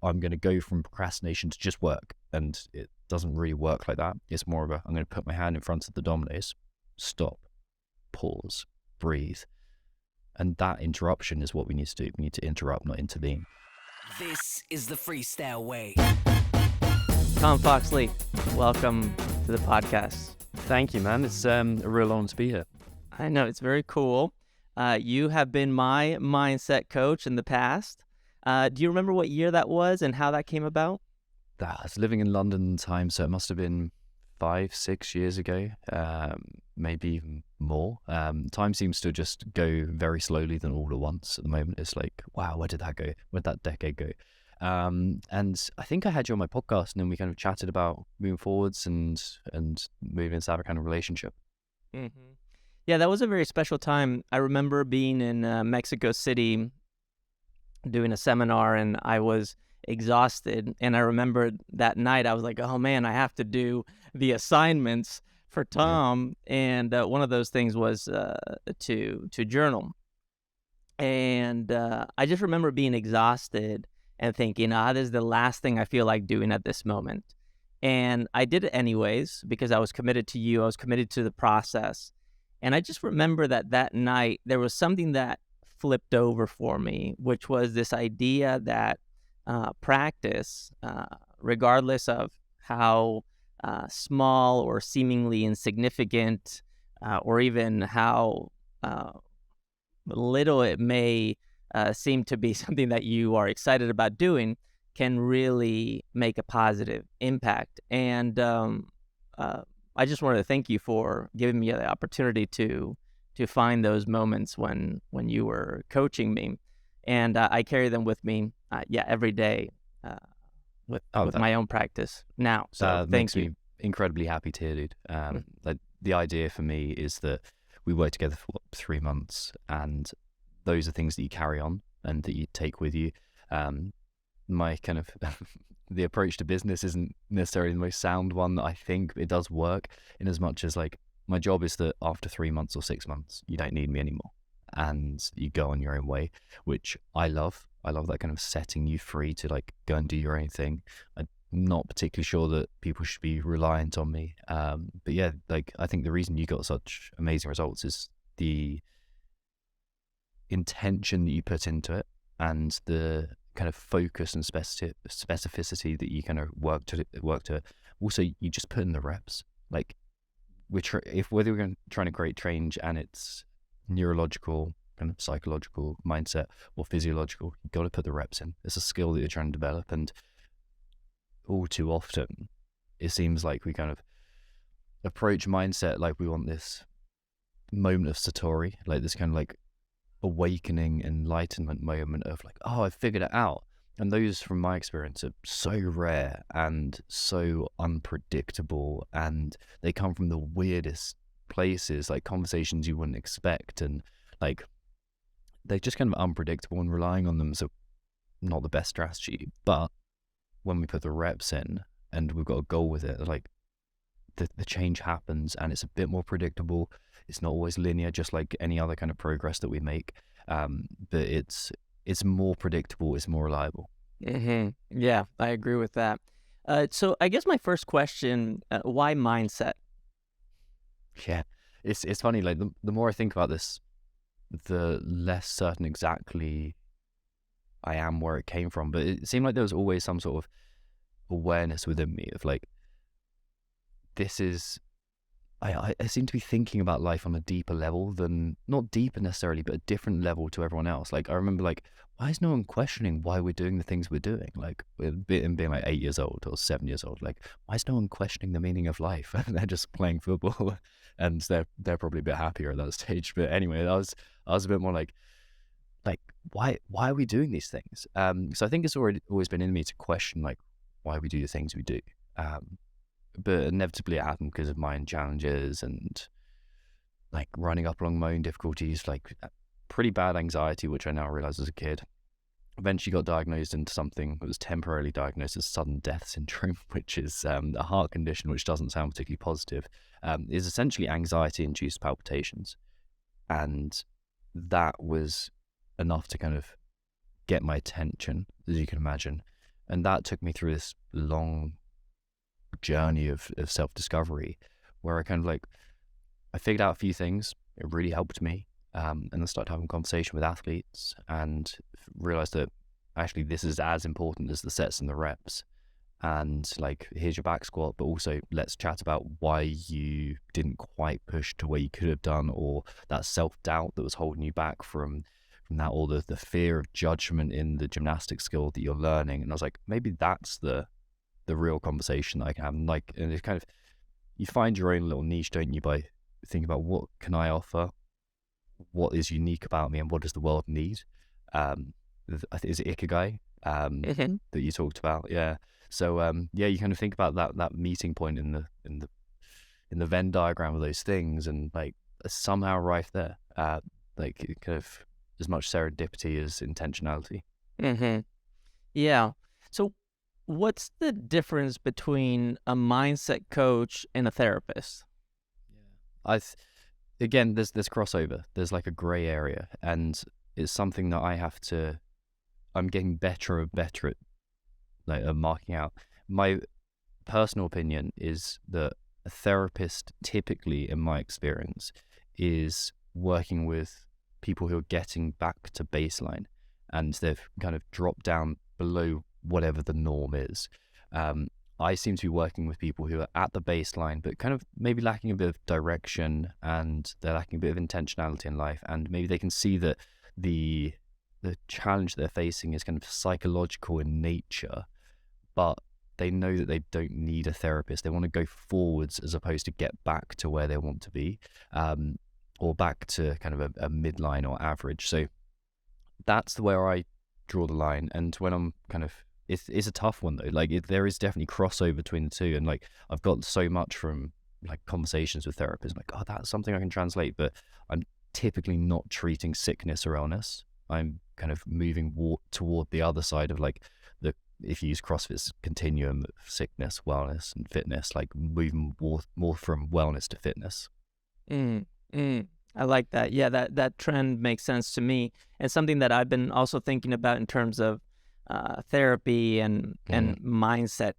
I'm going to go from procrastination to just work. And it doesn't really work like that. It's more of I'm going to put my hand in front of the dominoes, stop, pause, breathe. And that interruption is what we need to do. We need to interrupt, not intervene. This is the freestyle way. Tom Foxley, welcome to the podcast. Thank you, man. It's a real honor to be here. I know, it's very cool. You have been my mindset coach in the past. Do you remember what year that was and how that came about? I was living in London at the time, so it must have been 5-6 years ago, maybe even more. Time seems to just go very slowly than all at once at the moment. It's like, wow, where did that go? Where'd that decade go? And I think I had you on my podcast, and then we kind of chatted about moving forwards and moving to have a kind of relationship. Mm-hmm. Yeah, that was a very special time. I remember being in Mexico City doing a seminar, and I was exhausted. And I remember that night I was like, oh man, I have to do the assignments for Tom. Yeah. And one of those things was to journal. And I just remember being exhausted and thinking, this is the last thing I feel like doing at this moment. And I did it anyways because I was committed to you. I was committed to the process. And I just remember that night there was something that flipped over for me, which was this idea that practice, regardless of how small or seemingly insignificant, or even how little it may seem to be something that you are excited about doing, can really make a positive impact. And I just wanted to thank you for giving me the opportunity to find those moments when you were coaching me, and I carry them with me, every day with my own practice now. So thank you. Makes me incredibly happy to hear, dude. Like, the idea for me is that we work together for 3 months, and those are things that you carry on and that you take with you. My kind of the approach to business isn't necessarily the most sound one that I think. It does work in as much as, like, my job is that after 3 months or 6 months, you don't need me anymore and you go on your own way, which I love. I love that kind of setting you free to, like, go and do your own thing. I'm not particularly sure that people should be reliant on me. But yeah, like, I think the reason you got such amazing results is the intention that you put into it and the kind of focus and specificity that you kind of work to it. Also, you just put in the reps. Like, whether we're trying to create change and it's neurological, kind of psychological, mindset, or physiological, you've got to put the reps in. It's a skill that you're trying to develop, and all too often it seems like we kind of approach mindset like we want this moment of satori, like this kind of like awakening, enlightenment moment of like, oh, I figured it out. And those, from my experience, are so rare and so unpredictable, and they come from the weirdest places, like conversations you wouldn't expect, and like they're just kind of unpredictable, and relying on them is not the best strategy. But when we put the reps in and we've got a goal with it, like the change happens, and it's a bit more predictable. It's not always linear, just like any other kind of progress that we make, but it's more predictable, it's more reliable. Mm-hmm. Yeah, I agree with that. So I guess my first question, why mindset? Yeah, it's funny, like the more I think about this, the less certain exactly I am where it came from, but it seemed like there was always some sort of awareness within me of like, this is, I seem to be thinking about life on a deeper level than, not deeper necessarily, but a different level to everyone else. Like, I remember, like, why is no one questioning why we're doing the things we're doing? Like, being like 8 years old or 7 years old, like, why is no one questioning the meaning of life? They're just playing football, and they're probably a bit happier at that stage. But anyway, I was a bit more like why are we doing these things? So I think it's always been in me to question, like, why we do the things we do. But inevitably it happened because of my own challenges and like running up along my own difficulties, like pretty bad anxiety, which I now realize as a kid. Eventually got diagnosed into something that was temporarily diagnosed as sudden death syndrome, which is a heart condition, which doesn't sound particularly positive. Is essentially anxiety-induced palpitations. And that was enough to kind of get my attention, as you can imagine. And that took me through this long journey of self-discovery where I kind of like, I figured out a few things. It really helped me. And then started having a conversation with athletes and realized that actually this is as important as the sets and the reps. And like, here's your back squat, but also let's chat about why you didn't quite push to where you could have done, or that self-doubt that was holding you back from that, or the fear of judgment in the gymnastic skill that you're learning. And I was like, maybe that's the real conversation that I can have. And like, and it's kind of, you find your own little niche, don't you, by thinking about what can I offer, what is unique about me, and what does the world need. I think, is it Ikigai that you talked about? Yeah. So yeah, you kind of think about that meeting point in the Venn diagram of those things, and like somehow right there, like it kind of as much serendipity as intentionality. Yeah. So what's the difference between a mindset coach and a therapist? Again, there's crossover. There's like a gray area, and it's something that I'm getting better and better at, like marking out. My personal opinion is that a therapist, typically in my experience, is working with people who are getting back to baseline, and they've kind of dropped down below whatever the norm is. I seem to be working with people who are at the baseline, but kind of maybe lacking a bit of direction, and they're lacking a bit of intentionality in life, and maybe they can see that the challenge they're facing is kind of psychological in nature, but they know that they don't need a therapist. They want to go forwards as opposed to get back to where they want to be, or back to kind of a midline or average. So that's where I draw the line. And when I'm kind of, it's a tough one though. Like there is definitely crossover between the two. And like, I've got so much from like conversations with therapists, like, oh, that's something I can translate, but I'm typically not treating sickness or illness. I'm kind of moving toward the other side of like if you use CrossFit's continuum of sickness, wellness, and fitness, like moving more from wellness to fitness. I like that. Yeah, that trend makes sense to me, and something that I've been also thinking about in terms of therapy and mindset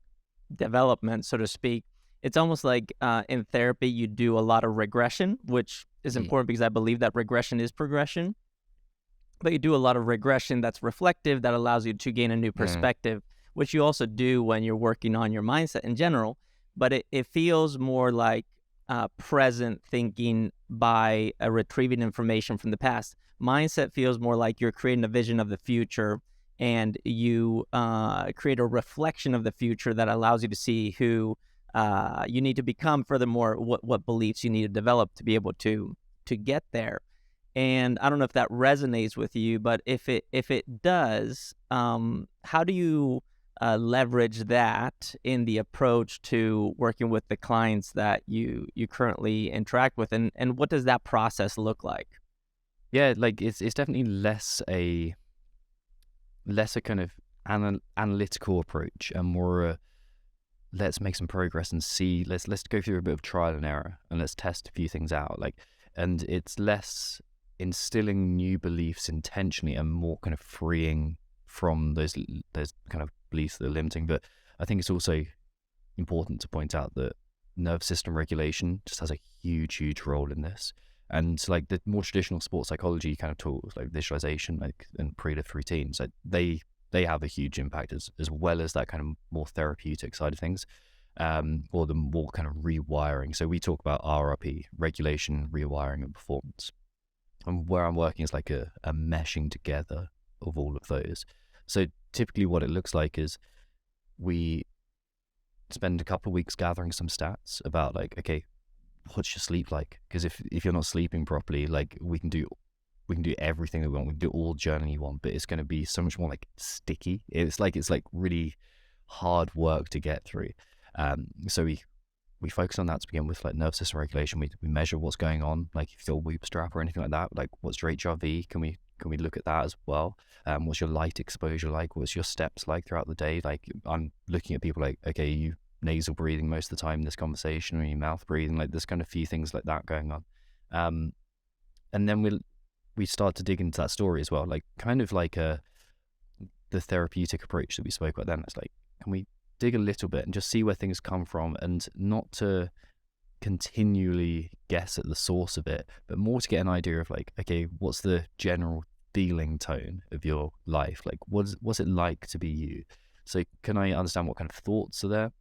development, so to speak. It's almost like in therapy you do a lot of regression, which is important because I believe that regression is progression. But you do a lot of regression that's reflective, that allows you to gain a new perspective, which you also do when you're working on your mindset in general. But it feels more like present thinking by retrieving information from the past. Mindset feels more like you're creating a vision of the future, and you create a reflection of the future that allows you to see who you need to become. Furthermore, what beliefs you need to develop to be able to get there. And I don't know if that resonates with you, but if it does, how do you leverage that in the approach to working with the clients that you currently interact with, and what does that process look like? Yeah, like it's definitely less a kind of analytical approach, and more a, let's make some progress and see, let's go through a bit of trial and error, and let's test a few things out. Like, and it's less instilling new beliefs intentionally and more kind of freeing from those kind of beliefs that are limiting. But I think it's also important to point out that nervous system regulation just has a huge role in this. And like the more traditional sports psychology kind of tools like visualization, like and pre-lift routines, like they have a huge impact as well as that kind of more therapeutic side of things, or the more kind of rewiring. So we talk about RRP, regulation, rewiring, and performance. And where I'm working is like a meshing together of all of those. So typically what it looks like is we spend a couple of weeks gathering some stats about like, okay, what's your sleep like? Because if you're not sleeping properly, like we can do everything that we want. We can do all journaling you want, but it's going to be so much more like sticky. It's like really hard work to get through. So we focus on that to begin with, like nervous system regulation. We measure what's going on, like if you're whoop strap or anything like that, like what's your HRV? Can we look at that as well? What's your light exposure like? What's your steps like throughout the day? Like I'm looking at people like, okay, you nasal breathing most of the time in this conversation, or you mouth breathing? Like there's kind of few things like that going on. And then we start to dig into that story as well, like kind of like the therapeutic approach that we spoke about then. It's like, can we dig a little bit and just see where things come from, and not to continually guess at the source of it, but more to get an idea of like, okay, what's the general feeling tone of your life? Like, what's it like to be you? So can I understand what kind of thoughts are there,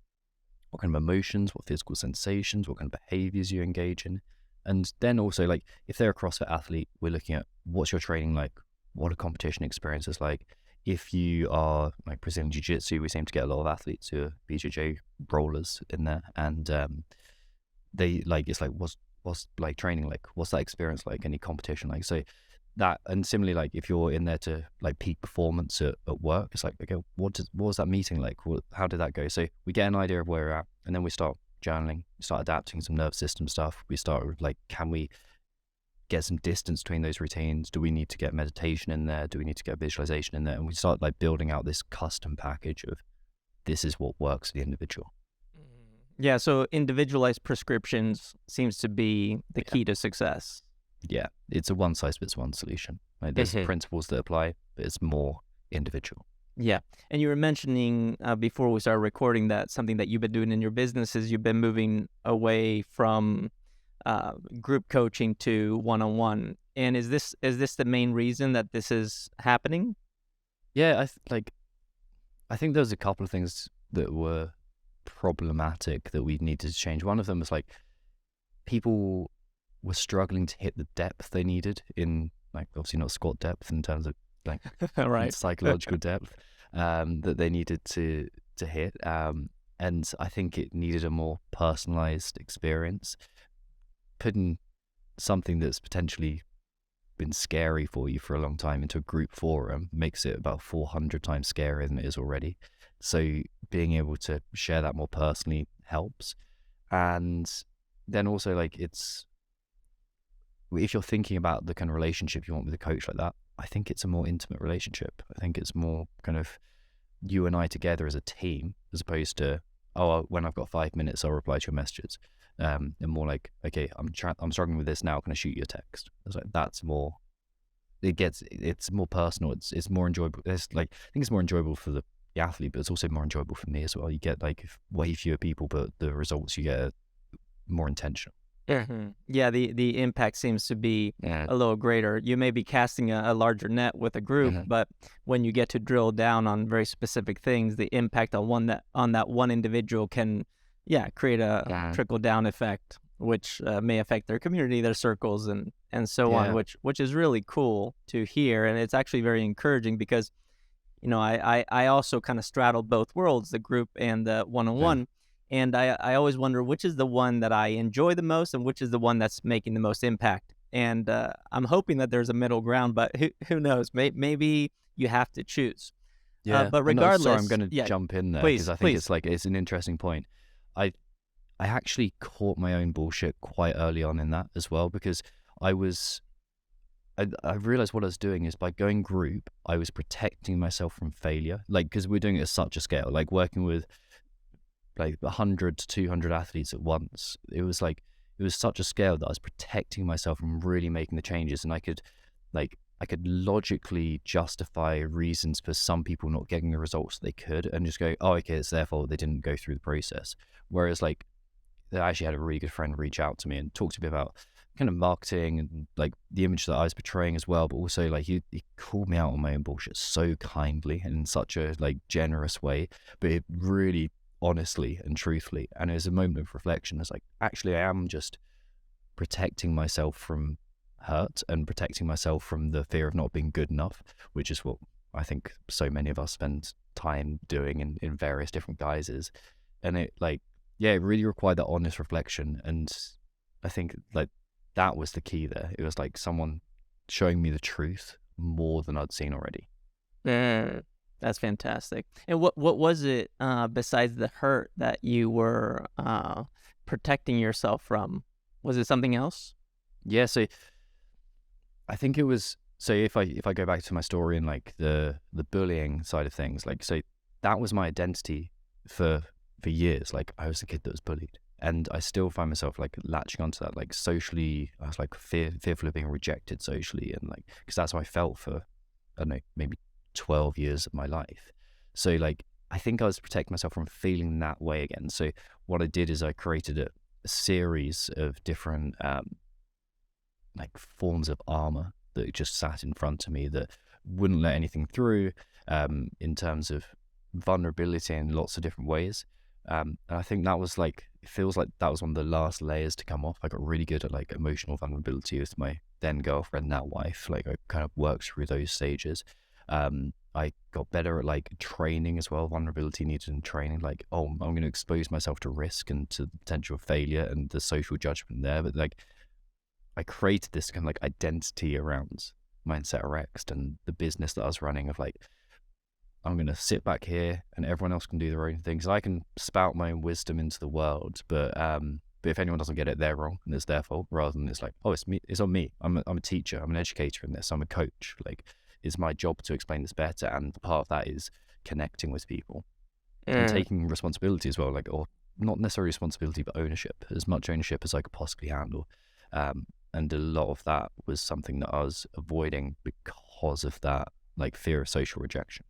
what kind of emotions, what physical sensations, what kind of behaviors you engage in? And then also, like, if they're a CrossFit athlete, we're looking at what's your training like, what a competition experience is like. If you are like Brazilian Jiu-Jitsu, we seem to get a lot of athletes who are BJJ rollers in there, and they like, it's like, what's like training like, what's that experience like, any competition like? So that, and similarly, like if you're in there to like peak performance at work, it's like, okay, what was that meeting like? How did that go? So we get an idea of where we're at, and then we start journaling, we start adapting some nervous system stuff. We start with like, can we get some distance between those routines? Do we need to get meditation in there? Do we need to get visualization in there? And we start like building out this custom package of, this is what works for the individual. Yeah, so individualized prescriptions seems to be the key to success. Yeah, it's a one size fits one solution. Like, there's principles that apply, but it's more individual. Yeah, and you were mentioning before we started recording that something that you've been doing in your business is you've been moving away from group coaching to one-on-one. And is this the main reason that this is happening? Yeah, I think there's a couple of things that were problematic that we needed to change. One of them was like, people were struggling to hit the depth they needed in, like, obviously not squat depth in terms of like right. psychological depth that they needed to hit, and I think it needed a more personalized experience. Putting something that's potentially been scary for you for a long time into a group forum makes it about 400 times scarier than it is already. So being able to share that more personally helps. And then also, like, it's, if you're thinking about the kind of relationship you want with a coach like that, I think it's a more intimate relationship. I think it's more kind of you and I together as a team, as opposed to, oh, when I've got 5 minutes, I'll reply to your messages. And more like, okay, I'm struggling with this now, can I shoot you a text? It's like, that's more, it's more personal. It's more enjoyable. It's like, I think it's more enjoyable for the athlete, but it's also more enjoyable for me as well. You get like way fewer people, but the results you get are more intentional. Yeah, the impact seems to be a little greater. You may be casting a larger net with a group, but when you get to drill down on very specific things, the impact on that one individual can create a trickle down effect, which may affect their community, their circles, and so on, which is really cool to hear. And it's actually very encouraging because, you know, I also kind of straddle both worlds, the group and the one-on-one. And I always wonder which is the one that I enjoy the most and which is the one that's making the most impact. And I'm hoping that there's a middle ground, but who knows? Maybe you have to choose. But regardless, sorry, I'm going to jump in there because I think it's an interesting point. I actually caught my own bullshit quite early on in that as well, because I realized what I was doing is, by going group, I was protecting myself from failure. Like, because we're doing it at such a scale, like working with like 100 to 200 athletes at once. It was such a scale that I was protecting myself from really making the changes. And I could logically justify reasons for some people not getting the results they could, and just go, oh, okay, it's their fault they didn't go through the process. Whereas, like, I actually had a really good friend reach out to me and talk to me about kind of marketing and like the image that I was portraying as well, but also like he called me out on my own bullshit so kindly and in such a like generous way, but it really honestly and truthfully. And it was a moment of reflection. It's like, actually, I am just protecting myself from hurt and protecting myself from the fear of not being good enough, which is what I think so many of us spend time doing in various different guises. And it it really required that honest reflection. And I think like that was the key there. It was like someone showing me the truth more than I'd seen already. That's fantastic. And what was it besides the hurt that you were protecting yourself from? Was it something else? Yeah, so I think it was, so if I go back to my story and like the bullying side of things, like, so that was my identity for years. Like, I was the kid that was bullied, and I still find myself like latching onto that. Like, socially, I was like fearful of being rejected socially, and like, because that's how I felt for, I don't know, maybe 12 years of my life. So like, I think I was protecting myself from feeling that way again. So what I did is I created a series of different like forms of armor that just sat in front of me that wouldn't let anything through, in terms of vulnerability in lots of different ways. And I think that was like, it feels like that was one of the last layers to come off. I got really good at like emotional vulnerability with my then girlfriend, now wife. Like I kind of worked through those stages. I got better at like training as well, vulnerability needed in training. Like, oh, I'm going to expose myself to risk and to the potential of failure and the social judgment there. But like, I created this kind of like identity around Mindset Rx'd and the business that I was running of like, I'm going to sit back here and everyone else can do their own things. I can spout my own wisdom into the world, but if anyone doesn't get it, they're wrong and it's their fault, rather than it's like, oh, it's me, it's on me. I'm a teacher, I'm an educator in this, I'm a coach. Like, it's my job to explain this better, and part of that is connecting with people and taking responsibility as well, like, or not necessarily responsibility, but ownership, as much ownership as I could possibly handle. And a lot of that was something that I was avoiding because of that, like, fear of social rejection.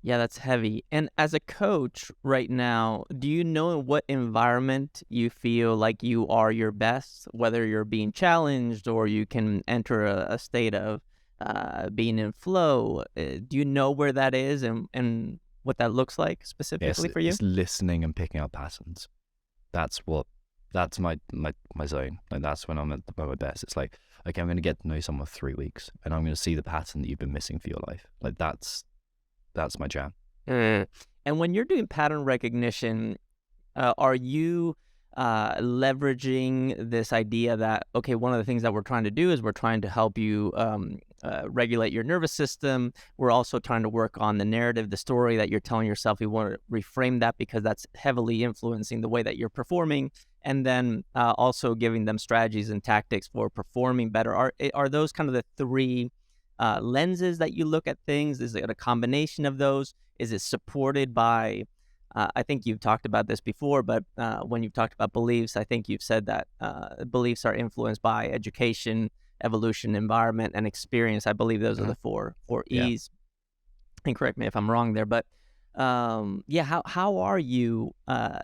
Yeah, that's heavy. And as a coach right now, do you know in what environment you feel like you are your best, whether you're being challenged or you can enter a state of being in flow? Do you know where that is and what that looks like specifically for you? It's listening and picking up patterns. That's my zone. Like, that's when I'm at my best. It's like, okay, I'm going to get to know someone for 3 weeks and I'm going to see the pattern that you've been missing for your life. Like, that's my jam. And when you're doing pattern recognition, are you leveraging this idea that, okay, one of the things that we're trying to do is we're trying to help you regulate your nervous system. We're also trying to work on the narrative, the story that you're telling yourself. You want to reframe that because that's heavily influencing the way that you're performing. And then also giving them strategies and tactics for performing better. Are those kind of the three lenses that you look at things? Is it a combination of those? Is it supported by, I think you've talked about this before, but when you've talked about beliefs, I think you've said that beliefs are influenced by education, evolution, environment, and experience. I believe those are the four E's. And correct me if I'm wrong there, but how are you,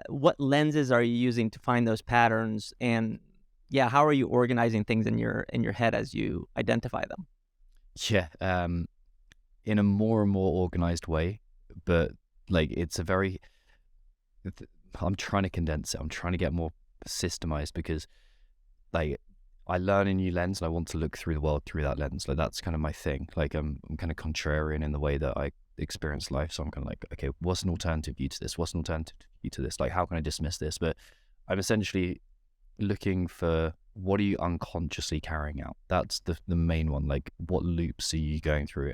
what lenses are you using to find those patterns? And how are you organizing things in your head as you identify them? Yeah, in a more and more organized way, but like, I'm trying to condense it. I'm trying to get more systemized because, like, I learn a new lens and I want to look through the world through that lens. Like, that's kind of my thing. Like, I'm kind of contrarian in the way that I experience life. So I'm kind of like, okay, what's an alternative view to this? What's an alternative view to this? Like, how can I dismiss this? But I'm essentially looking for, what are you unconsciously carrying out? That's the main one. Like, what loops are you going through?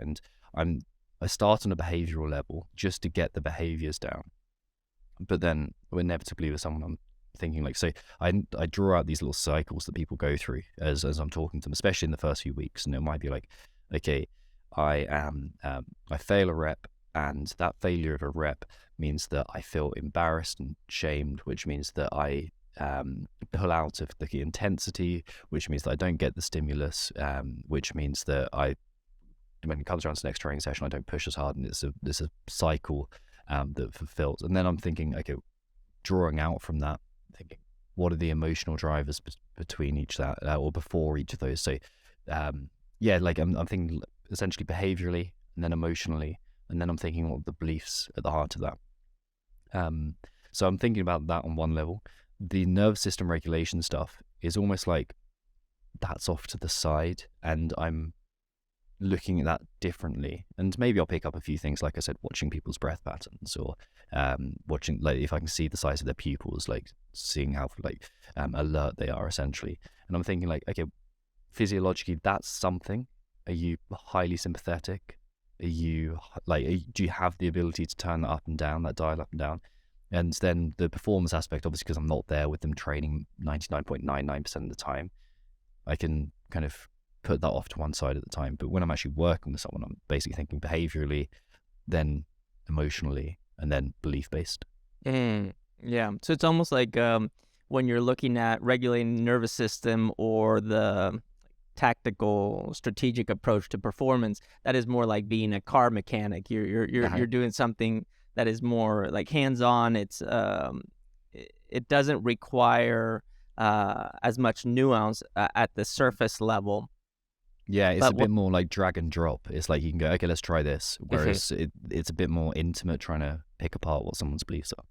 And I start on a behavioral level just to get the behaviors down. But then inevitably with someone, I'm thinking like, so I draw out these little cycles that people go through as I'm talking to them, especially in the first few weeks. And it might be like, okay, I fail a rep, and that failure of a rep means that I feel embarrassed and shamed, which means that I pull out of the intensity, which means that I don't get the stimulus, which means that when it comes around to the next training session, I don't push as hard, and it's a cycle that fulfills. And then I'm thinking, okay, drawing out from that, thinking, what are the emotional drivers between each that or before each of those? So like I'm thinking essentially behaviorally, and then emotionally, and then I'm thinking what are the beliefs at the heart of that. So I'm thinking about that on one level. The nervous system regulation stuff is almost like that's off to the side, and I'm looking at that differently. And maybe I'll pick up a few things, like I said, watching people's breath patterns, or watching, like, if I can see the size of their pupils, like seeing how like alert they are essentially. And I'm thinking like, okay, physiologically that's something. Are you highly sympathetic? Are you like, do you have the ability to turn that up and down, that dial up and down? And then the performance aspect, obviously, because I'm not there with them training 99.99% of the time, I can kind of put that off to one side at the time. But when I'm actually working with someone, I'm basically thinking behaviorally, then emotionally, and then belief-based. Yeah. So it's almost like when you're looking at regulating the nervous system or the tactical, strategic approach to performance. That is more like being a car mechanic. You're doing something that is more like hands-on. It doesn't require as much nuance at the surface level. Yeah, it's But a bit more like drag and drop. It's like you can go, okay, let's try this. Whereas it's a bit more intimate, trying to pick apart what someone's beliefs are.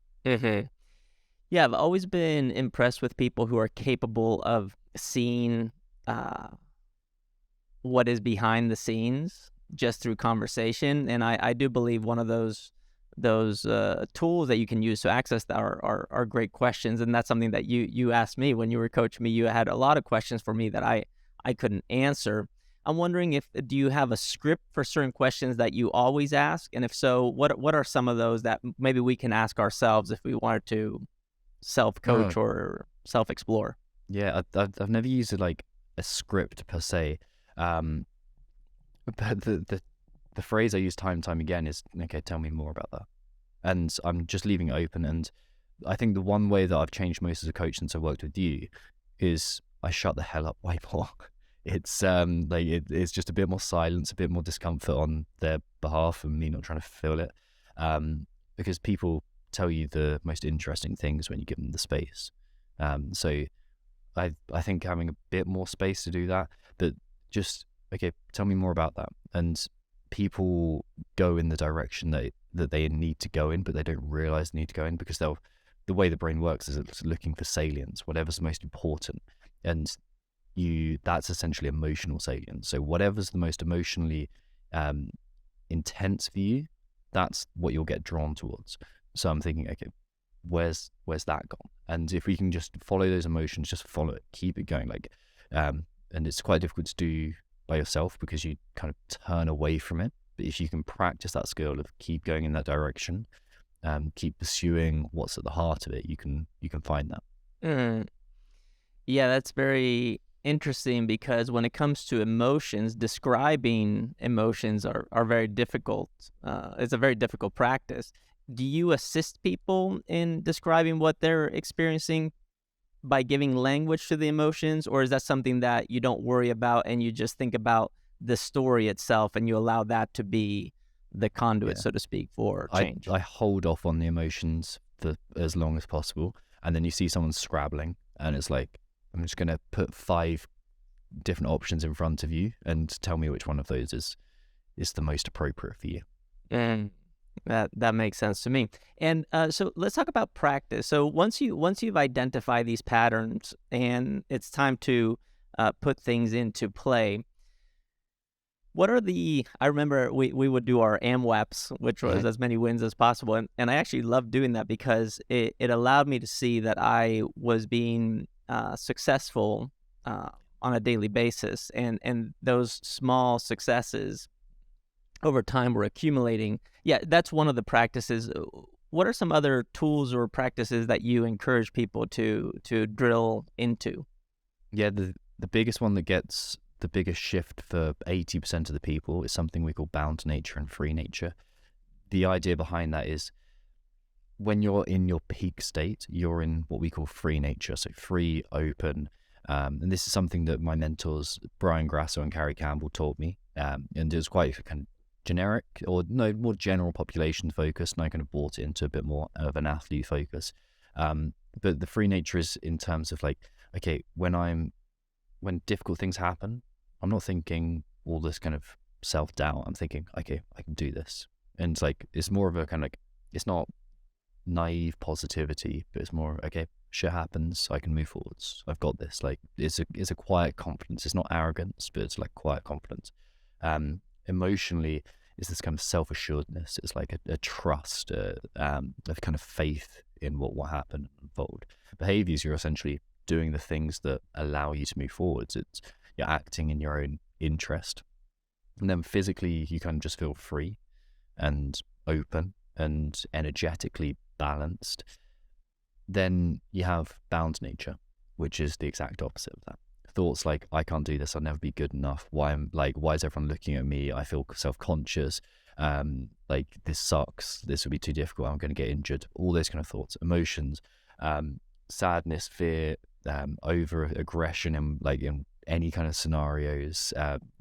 Yeah, I've always been impressed with people who are capable of seeing what is behind the scenes just through conversation. And I do believe one of those tools that you can use to access that are great questions. And that's something that you asked me when you were coaching me. You had a lot of questions for me that I couldn't answer. I'm wondering, do you have a script for certain questions that you always ask? And if so, what are some of those that maybe we can ask ourselves if we wanted to self-coach or self-explore? Yeah, I've never used like a script per se, but the phrase I use time and time again is, okay, tell me more about that, and I'm just leaving it open. And I think the one way that I've changed most as a coach since I worked with you is I shut the hell up way more. It's it's just a bit more silence, a bit more discomfort on their behalf, and me not trying to fill it, because people tell you the most interesting things when you give them the space. So I think having a bit more space to do that, but just, okay, tell me more about that. And people go in the direction that they need to go in, but they don't realize they need to go in, because the way the brain works is it's looking for salience, whatever's most important. And that's essentially emotional salience. So whatever's the most emotionally intense for you, that's what you'll get drawn towards. So I'm thinking, okay, where's that gone? And if we can just follow those emotions, just follow it, keep it going. And it's quite difficult to do by yourself because you kind of turn away from it. But if you can practice that skill of keep going in that direction, keep pursuing what's at the heart of it, you can find that. Yeah, that's very interesting, because when it comes to emotions, describing emotions are very difficult. It's a very difficult practice. Do you assist people in describing what they're experiencing by giving language to the emotions, or is that something that you don't worry about and you just think about the story itself and you allow that to be the conduit, so to speak, for change? I hold off on the emotions for as long as possible, and then you see someone scrabbling, and it's like, I'm just going to put 5 different options in front of you and tell me which one of those is the most appropriate for you. That makes sense to me. And so let's talk about practice. So once you've identified these patterns and it's time to put things into play, what are I remember we would do our AMWAPs, which was as many wins as possible. And I actually loved doing that because it allowed me to see that I was being successful on a daily basis. And those small successes over time were accumulating. Yeah, that's one of the practices. What are some other tools or practices that you encourage people to drill into? Yeah, the biggest one that gets the biggest shift for 80% of the people is something we call bound nature and free nature. The idea behind that is when you're in your peak state, you're in what we call free nature, so free, open. And this is something that my mentors, Brian Grasso and Carrie Campbell, taught me. And it was quite kind of generic, or no, more general population focused, and I kind of brought it into a bit more of an athlete focus. But the free nature is in terms of like, okay, when difficult things happen, I'm not thinking all this kind of self-doubt. I'm thinking, okay, I can do this. And it's like, it's more of a kind of like, it's not naive positivity, but it's more, okay, shit happens, I can move forwards, I've got this. Like, it's a quiet confidence. It's not arrogance, but it's like quiet confidence. Emotionally, is this kind of self-assuredness. It's like a trust, a kind of faith in what will happen and unfold. Behaviors, you're essentially doing the things that allow you to move forwards. You're acting in your own interest. And then physically, you kind of just feel free and open and energetically balanced. Then you have bound nature, which is the exact opposite of that. Thoughts like, I can't do this, I'll never be good enough, why is everyone looking at me, I feel self-conscious, like this sucks, this will be too difficult, I'm going to get injured, all those kind of thoughts. Emotions, sadness, fear, over aggression, and like in any kind of scenarios,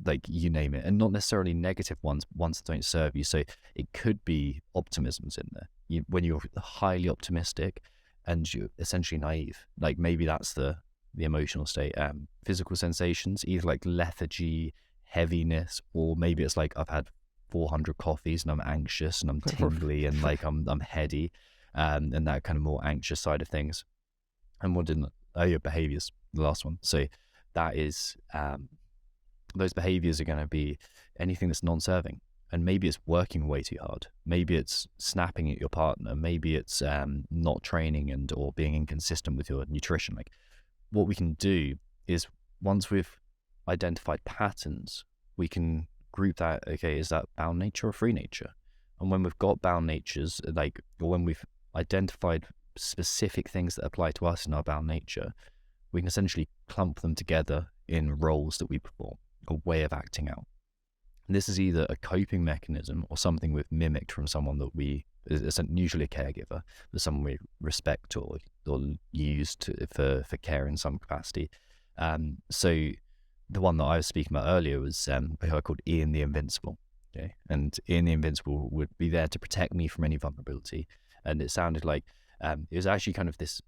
like you name it, and not necessarily negative ones that don't serve you. So it could be optimisms in there. When you're highly optimistic and you're essentially naive, like maybe that's the emotional state. Physical sensations, either like lethargy, heaviness, or maybe it's like I've had 400 coffees and I'm anxious and I'm tingly and like I'm heady, and that kind of more anxious side of things. And what didn't your behaviors, the last one. So that is those behaviors are going to be anything that's non-serving. And maybe it's working way too hard. Maybe it's snapping at your partner. Maybe it's not training and or being inconsistent with your nutrition. Like, what we can do is, once we've identified patterns, we can group that. Okay, is that bound nature or free nature? And when we've got bound natures, like, or when we've identified specific things that apply to us in our bound nature, we can essentially clump them together in roles that we perform, a way of acting out. And this is either a coping mechanism or something we've mimicked from someone that is usually a caregiver, but someone we respect or use for care in some capacity. So the one that I was speaking about earlier was a guy called Ian the Invincible. Okay? And Ian the Invincible would be there to protect me from any vulnerability. And it sounded like it was actually kind of this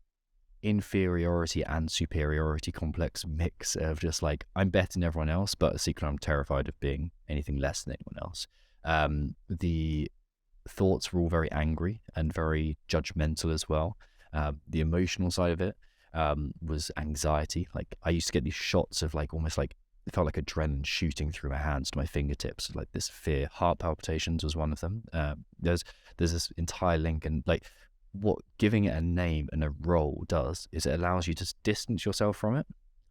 inferiority and superiority complex mix of just like, I'm better than everyone else, but secretly I'm terrified of being anything less than anyone else. The thoughts were all very angry and very judgmental as well. The emotional side of it was anxiety. Like, I used to get these shots of like, almost like, it felt like adrenaline shooting through my hands to my fingertips, like this fear. Heart palpitations was one of them. There's this entire link, and like, what giving it a name and a role does is it allows you to distance yourself from it,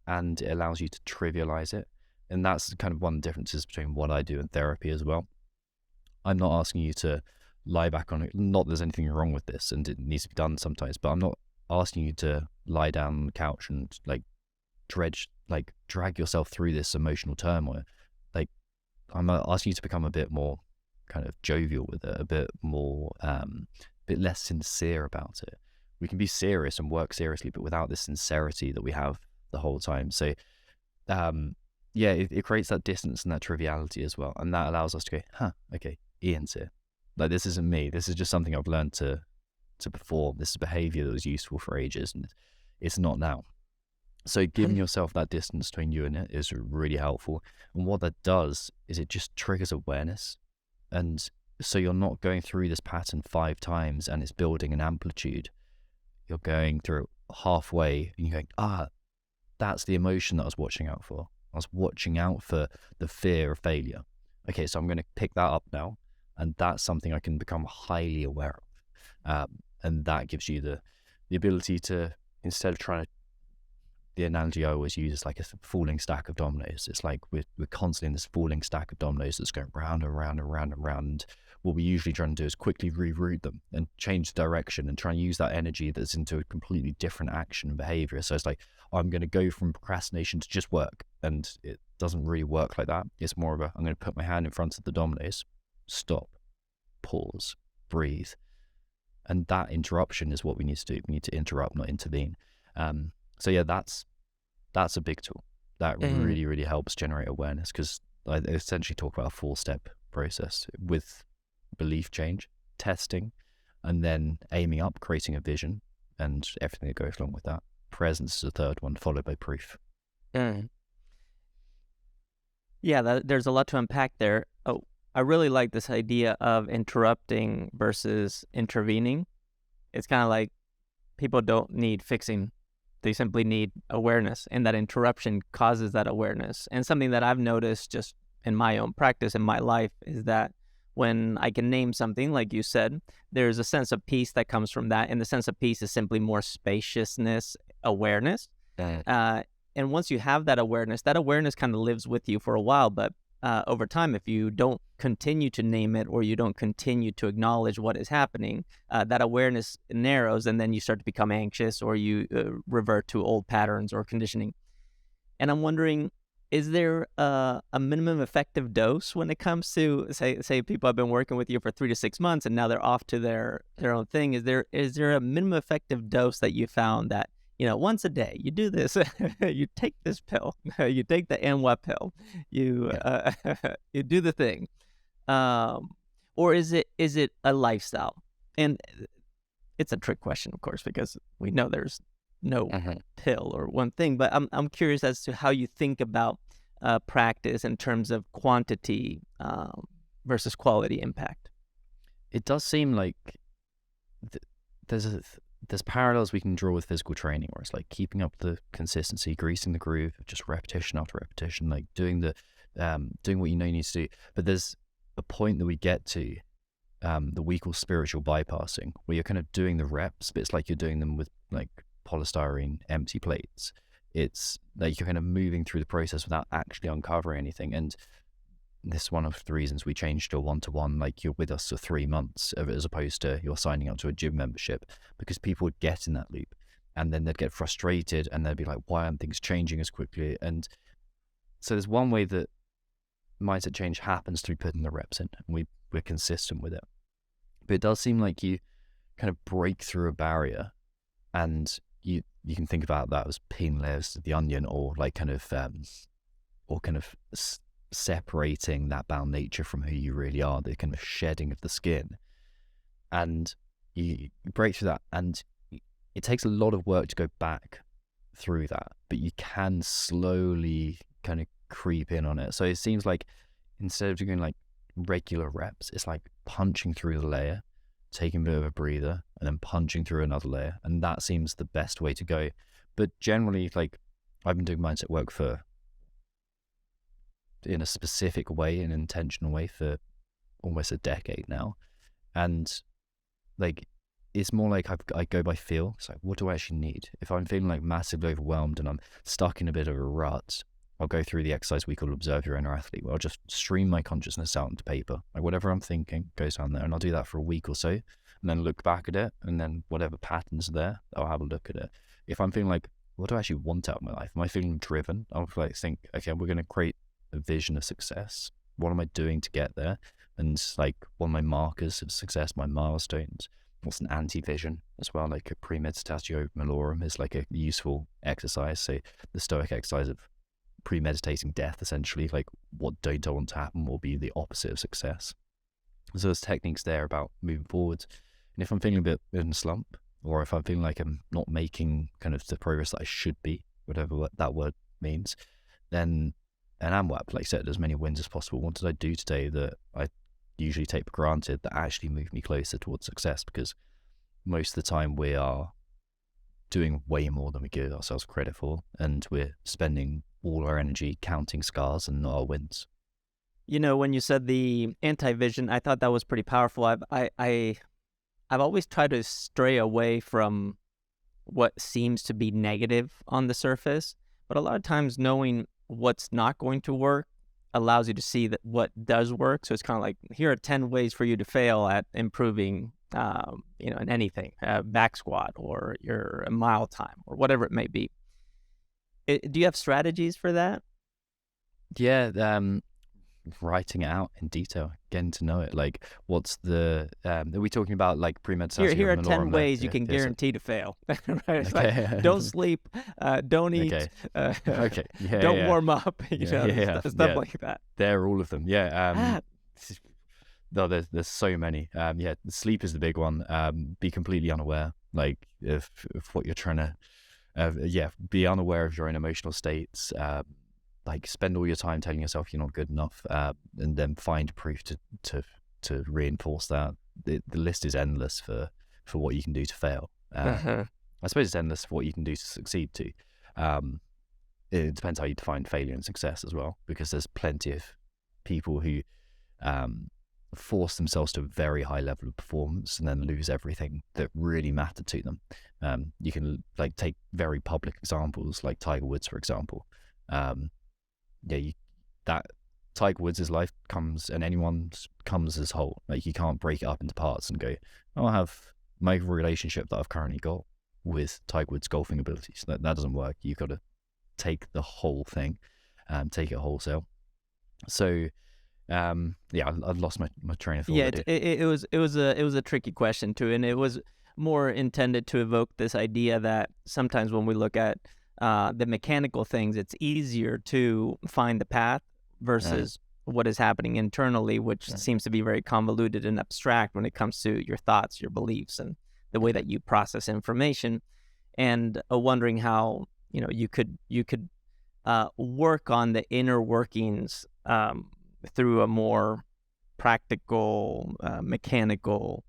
and it allows you to trivialize it. And that's kind of one of the differences between what I do in therapy as well. I'm not asking you to lie back on it. Not that there's anything wrong with this and it needs to be done sometimes, but I'm not asking you to lie down on the couch and like drag yourself through this emotional turmoil. Like, I'm asking you to become a bit more kind of jovial with it, a bit more bit less sincere about it. We can be serious and work seriously, but without this sincerity that we have the whole time. So it creates that distance and that triviality as well, and that allows us to go, okay, Ian's here. Like, this isn't me, this is just something I've learned to perform. This is behavior that was useful for ages and it's not now. So giving yourself that distance between you and it is really helpful. And what that does is it just triggers awareness. And so you're not going through this pattern 5 times and it's building an amplitude. You're going through halfway and you're going, that's the emotion that I was watching out for. I was watching out for the fear of failure. Okay, so I'm going to pick that up now. And that's something I can become highly aware of. And that gives you the ability to, instead of trying to, the analogy I always use is like a falling stack of dominoes. It's like we're constantly in this falling stack of dominoes that's going round and round and round and round. What we usually try and do is quickly reroute them and change the direction and try and use that energy that's into a completely different action and behavior. So it's like, I'm going to go from procrastination to just work. And it doesn't really work like that. It's more of I'm going to put my hand in front of the dominoes, stop, pause, breathe. And that interruption is what we need to do. We need to interrupt, not intervene. So yeah, that's a big tool that really, really helps generate awareness, because I essentially talk about a 4-step process with belief change, testing, and then aiming up, creating a vision, and everything that goes along with that. Presence is the third one, followed by proof. Yeah, there's a lot to unpack there. Oh, I really like this idea of interrupting versus intervening. It's kind of like people don't need fixing. They simply need awareness, and that interruption causes that awareness. And something that I've noticed just in my own practice, in my life, is that when I can name something, like you said, there's a sense of peace that comes from that. And the sense of peace is simply more spaciousness, awareness. And once you have that awareness kind of lives with you for a while. But over time, if you don't continue to name it, or you don't continue to acknowledge what is happening, that awareness narrows, and then you start to become anxious, or you revert to old patterns or conditioning. And I'm wondering, is there a minimum effective dose when it comes to, say people have been working with you for 3 to 6 months and now they're off to their own thing? Is there a minimum effective dose that you found that once a day, you do this, you take this pill, you take the NWA pill, you you do the thing, or is it a lifestyle? And it's a trick question, of course, because we know there's no pill or one thing. But I'm curious as to how you think about practice in terms of quantity versus quality impact. It does seem like there's parallels we can draw with physical training, where it's like keeping up the consistency, greasing the groove, just repetition after repetition, like doing what you know you need to do. But there's a point that we get to that we call spiritual bypassing, where you're kind of doing the reps, but it's like you're doing them with like polystyrene empty plates. It's like you're kind of moving through the process without actually uncovering anything. And this is one of the reasons we changed to a one-to-one, like you're with us for 3 months of it, as opposed to you're signing up to a gym membership, because people would get in that loop and then they'd get frustrated and they'd be like, why aren't things changing as quickly? And so there's one way that mindset change happens through putting the reps in, and we're consistent with it. But it does seem like you kind of break through a barrier, and you can think about that as peeling layers of the onion, or like kind of separating that bound nature from who you really are, the kind of shedding of the skin. And you break through that, and it takes a lot of work to go back through that, but you can slowly kind of creep in on it. So it seems like instead of doing like regular reps, it's like punching through the layer, taking a bit of a breather, and then punching through another layer. And that seems the best way to go. But generally, like, I've been doing mindset work in a specific way, an intentional way, for almost a decade now. And like, it's more like I go by feel. It's like, what do I actually need? If I'm feeling like massively overwhelmed and I'm stuck in a bit of a rut, I'll go through the exercise we call observe your inner athlete, where I'll just stream my consciousness out into paper. Like whatever I'm thinking goes down there, and I'll do that for a week or so, and then look back at it, and then whatever patterns are there, I'll have a look at it. If I'm feeling like, what do I actually want out of my life? Am I feeling driven? I'll like think, okay, we're going to create a vision of success. What am I doing to get there? And like, what are my markers of success, my milestones? What's an anti-vision as well? Like a premeditatio malorum is like a useful exercise. So the Stoic exercise of premeditating death, essentially, like what don't I want to happen will be the opposite of success. So there's techniques there about moving forward. And if I'm feeling a bit in a slump, or if I'm feeling like I'm not making kind of the progress that I should be, whatever that word means, then an AMWAP, like set as many wins as possible. What did I do today that I usually take for granted that actually moved me closer towards success? Because most of the time we are doing way more than we give ourselves credit for, and we're spending all our energy counting scars and not our wins. When you said the anti-vision, I thought that was pretty powerful. I've always tried to stray away from what seems to be negative on the surface, but a lot of times knowing what's not going to work allows you to see that what does work. So it's kind of like, here are 10 ways for you to fail at improving, in anything, back squat or your mile time or whatever it may be. Do you have strategies for that? Yeah, writing it out in detail, getting to know it. Like, what's the are we talking about like premeditation? Here are 10 ways you can guarantee to fail. Right? It's okay. Like, don't sleep, don't eat, okay. don't warm up, stuff like that. They're all of them. Yeah. No, there's so many. Yeah, sleep is the big one. Be completely unaware, like if what you're trying to. Be unaware of your own emotional states. Like spend all your time telling yourself you're not good enough, and then find proof to reinforce that. The list is endless for what you can do to fail. I suppose it's endless for what you can do to succeed too. It depends how you define failure and success as well, because there's plenty of people who force themselves to a very high level of performance and then lose everything that really mattered to them. You can like take very public examples like Tiger Woods, for example. That Tiger Woods' life comes, and anyone's comes as whole. Like you can't break it up into parts and go, I'll have my relationship that I've currently got with Tiger Woods' golfing abilities. That doesn't work. You've got to take the whole thing, take it wholesale. So I've lost my train of thought. Yeah, it was a tricky question too, and it was more intended to evoke this idea that sometimes when we look at the mechanical things, it's easier to find the path versus what is happening internally, which seems to be very convoluted and abstract when it comes to your thoughts, your beliefs, and the way that you process information. And wondering how you could work on the inner workings through a more practical, mechanical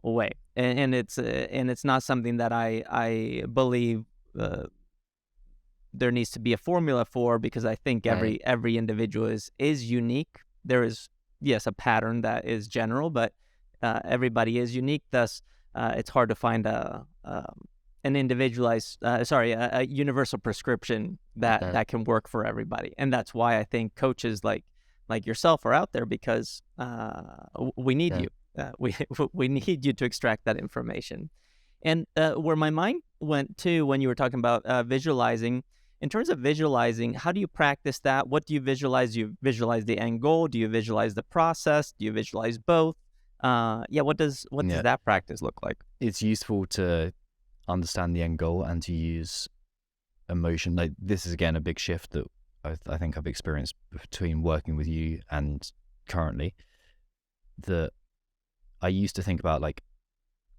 way. And it's not something that I believe there needs to be a formula for, because I think every individual is unique. There is, yes, a pattern that is general, but everybody is unique. Thus, it's hard to find an individualized, a universal prescription that can work for everybody. And that's why I think coaches like yourself are out there, because we need you. We need you to extract that information. And where my mind went to when you were talking about visualizing, in terms of visualizing, how do you practice that? What do you visualize? Do you visualize the end goal? Do you visualize the process? Do you visualize both? What does that practice look like? It's useful to understand the end goal and to use emotion. Like, this is again a big shift that I think I've experienced between working with you and currently, that I used to think about, like,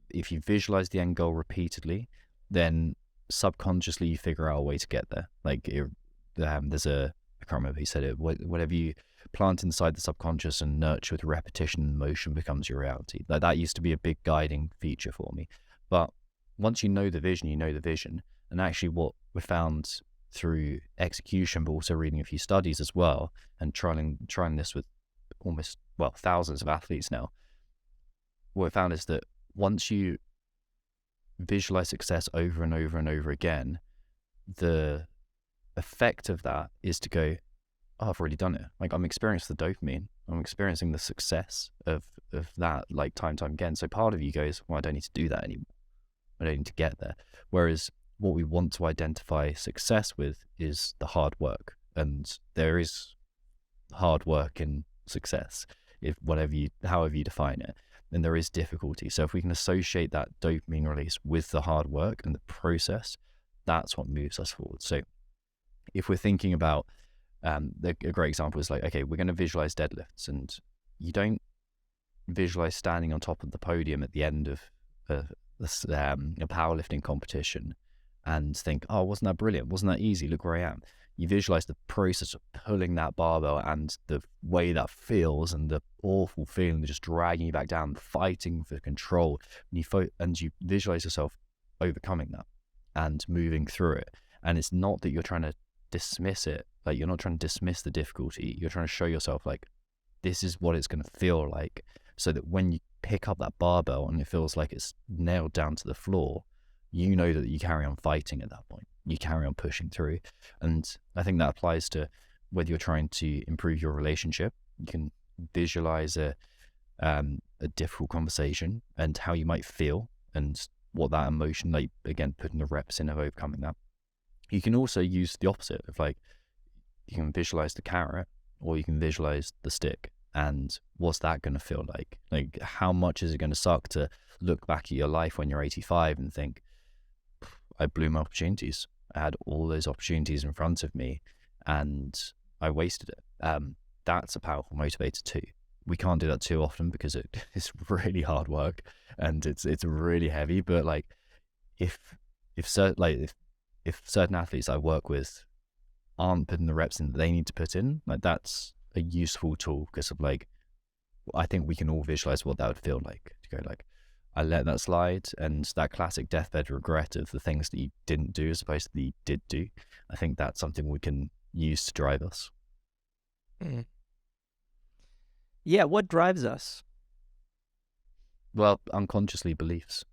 if you visualize the end goal repeatedly, then subconsciously you figure out a way to get there. Like, there's I can't remember who said it, whatever you plant inside the subconscious and nurture with repetition and motion becomes your reality. Like, that used to be a big guiding feature for me. But once you know the vision, you know the vision. And actually what we found through execution, but also reading a few studies as well, and trying this with thousands of athletes now, what we found is that once you visualize success over and over and over again, the effect of that is to go, oh, I've already done it. Like, I'm experiencing the dopamine. I'm experiencing the success of that, like, time again. So part of you goes, well, I don't need to do that anymore. I don't need to get there. Whereas what we want to identify success with is the hard work. And there is hard work in success, however you define it. And there is difficulty. So if we can associate that dopamine release with the hard work and the process, that's what moves us forward. So if we're thinking about, a great example is like, okay, we're going to visualize deadlifts, and you don't visualize standing on top of the podium at the end of a powerlifting competition and think, oh, wasn't that brilliant? Wasn't that easy? Look where I am. You visualize the process of pulling that barbell and the way that feels, and the awful feeling of just dragging you back down, fighting for control. And you visualize yourself overcoming that and moving through it. And it's not that you're trying to dismiss it. Like, you're not trying to dismiss the difficulty. You're trying to show yourself, like, this is what it's going to feel like, so that when you pick up that barbell and it feels like it's nailed down to the floor, you know that you carry on fighting at that point. You carry on pushing through. And I think that applies to whether you're trying to improve your relationship. You can visualize a difficult conversation and how you might feel and what that emotion, like, again, putting the reps in of overcoming that. You can also use the opposite of, like, you can visualize the carrot or you can visualize the stick. And what's that going to feel like? Like, how much is it going to suck to look back at your life when you're 85 and think, I blew my opportunities. I had all those opportunities in front of me and I wasted it. That's a powerful motivator too. We can't do that too often because it's really hard work and it's really heavy. But, like, if certain athletes I work with aren't putting the reps in that they need to put in, like, that's a useful tool, because of, like, I think we can all visualize what that would feel like to go, like, I let that slide, and that classic deathbed regret of the things that you didn't do as opposed to that you did do. I think that's something we can use to drive us. Yeah, what drives us? Well, unconsciously, beliefs.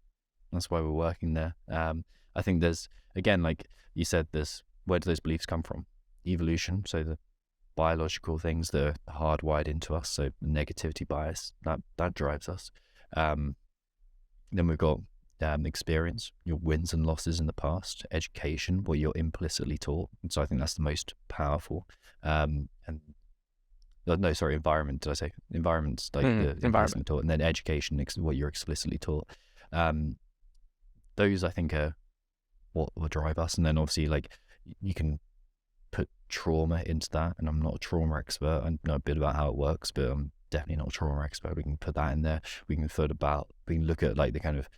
That's why we're working there. I think there's, again, like you said, where do those beliefs come from? Evolution, so the biological things that are hardwired into us, so negativity bias, that drives us. Then we've got experience, your wins and losses in the past, education, what you're implicitly taught. And so I think that's the most powerful. Environment, did I say? Environment's like the environment taught, and then education, what you're explicitly taught. Those I think are what will drive us. And then obviously, like, you can put trauma into that, and I'm not a trauma expert. I know a bit about how it works, but I'm definitely not a trauma expert. We can put that in there. We can look at like the kind of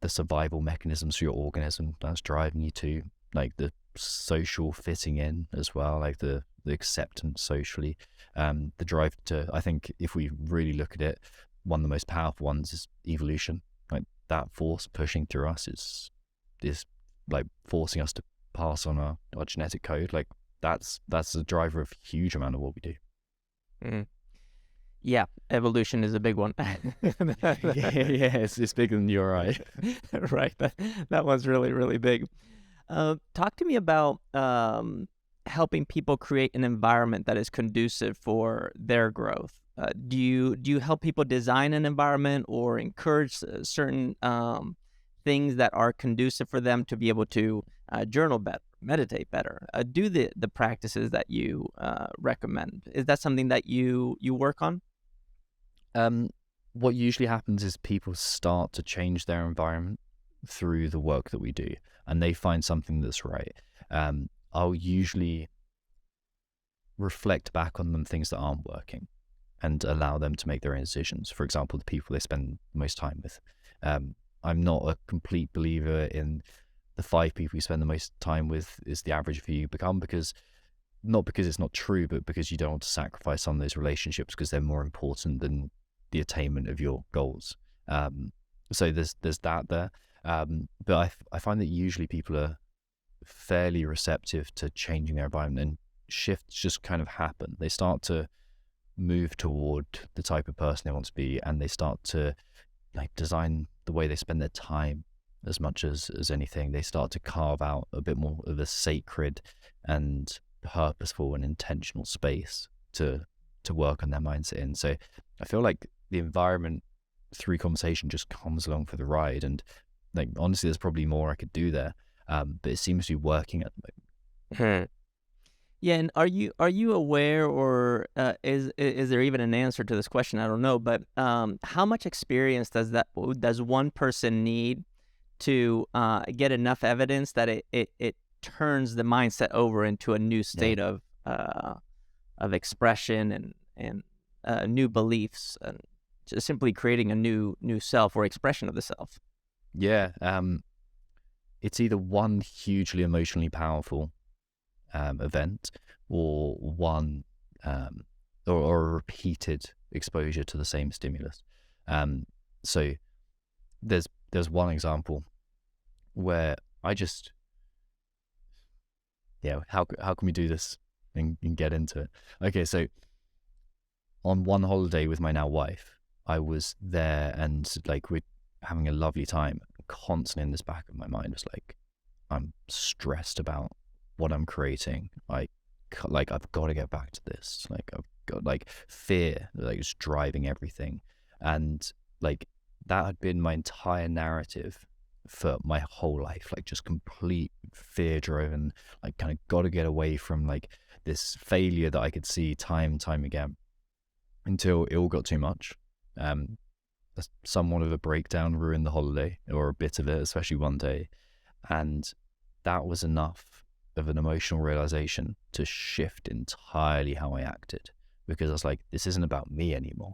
the survival mechanisms for your organism that's driving you to, like, the social fitting in as well, like the acceptance socially, the drive to, I think if we really look at it, one of the most powerful ones is evolution. Like, that force pushing through us is like forcing us to pass on our genetic code. Like, that's the driver of a huge amount of what we do. Yeah, evolution is a big one. yeah, it's bigger than your eye. Right, that one's really, really big. Talk to me about helping people create an environment that is conducive for their growth. Do you help people design an environment or encourage certain things that are conducive for them to be able to journal better, meditate better, do the practices that you recommend? Is that something that you work on? What usually happens is people start to change their environment through the work that we do, and they find something that's right. I'll usually reflect back on them things that aren't working and allow them to make their own decisions. For example, the people they spend most time with. I'm not a complete believer in the 5 people you spend the most time with is the average of who you become, not because it's not true, but because you don't want to sacrifice some of those relationships because they're more important than the attainment of your goals. So there's that there. But I find that usually people are fairly receptive to changing their environment, and shifts just kind of happen. They start to move toward the type of person they want to be, and they start to, like, design the way they spend their time as much as anything. They start to carve out a bit more of a sacred and purposeful and intentional space to work on their mindset in. So I feel like the environment through conversation just comes along for the ride, and, like, honestly, there's probably more I could do there, but it seems to be working at the moment. Yeah, and are you aware, or is there even an answer to this question? I don't know, but how much experience does one person need to get enough evidence that it turns the mindset over into a new state of expression and new beliefs, and just simply creating a new self or expression of the self? Yeah, it's either one hugely emotionally powerful event, or one or a repeated exposure to the same stimulus. So there's one example where I just, how can we do this and get into it? Okay, so on one holiday with my now wife, I was there, and, like, we're having a lovely time. Constantly in this back of my mind was like, I'm stressed about what I'm creating. I've got to get back to this. Like, I've got, like, fear, like, it's driving everything. And, like, that had been my entire narrative for my whole life, like, just complete fear driven, like, kind of got to get away from, like, this failure that I could see time and time again, until it all got too much. Somewhat of a breakdown ruined the holiday, or a bit of it, especially one day. And that was enough of an emotional realization to shift entirely how I acted, because I was like, this isn't about me anymore.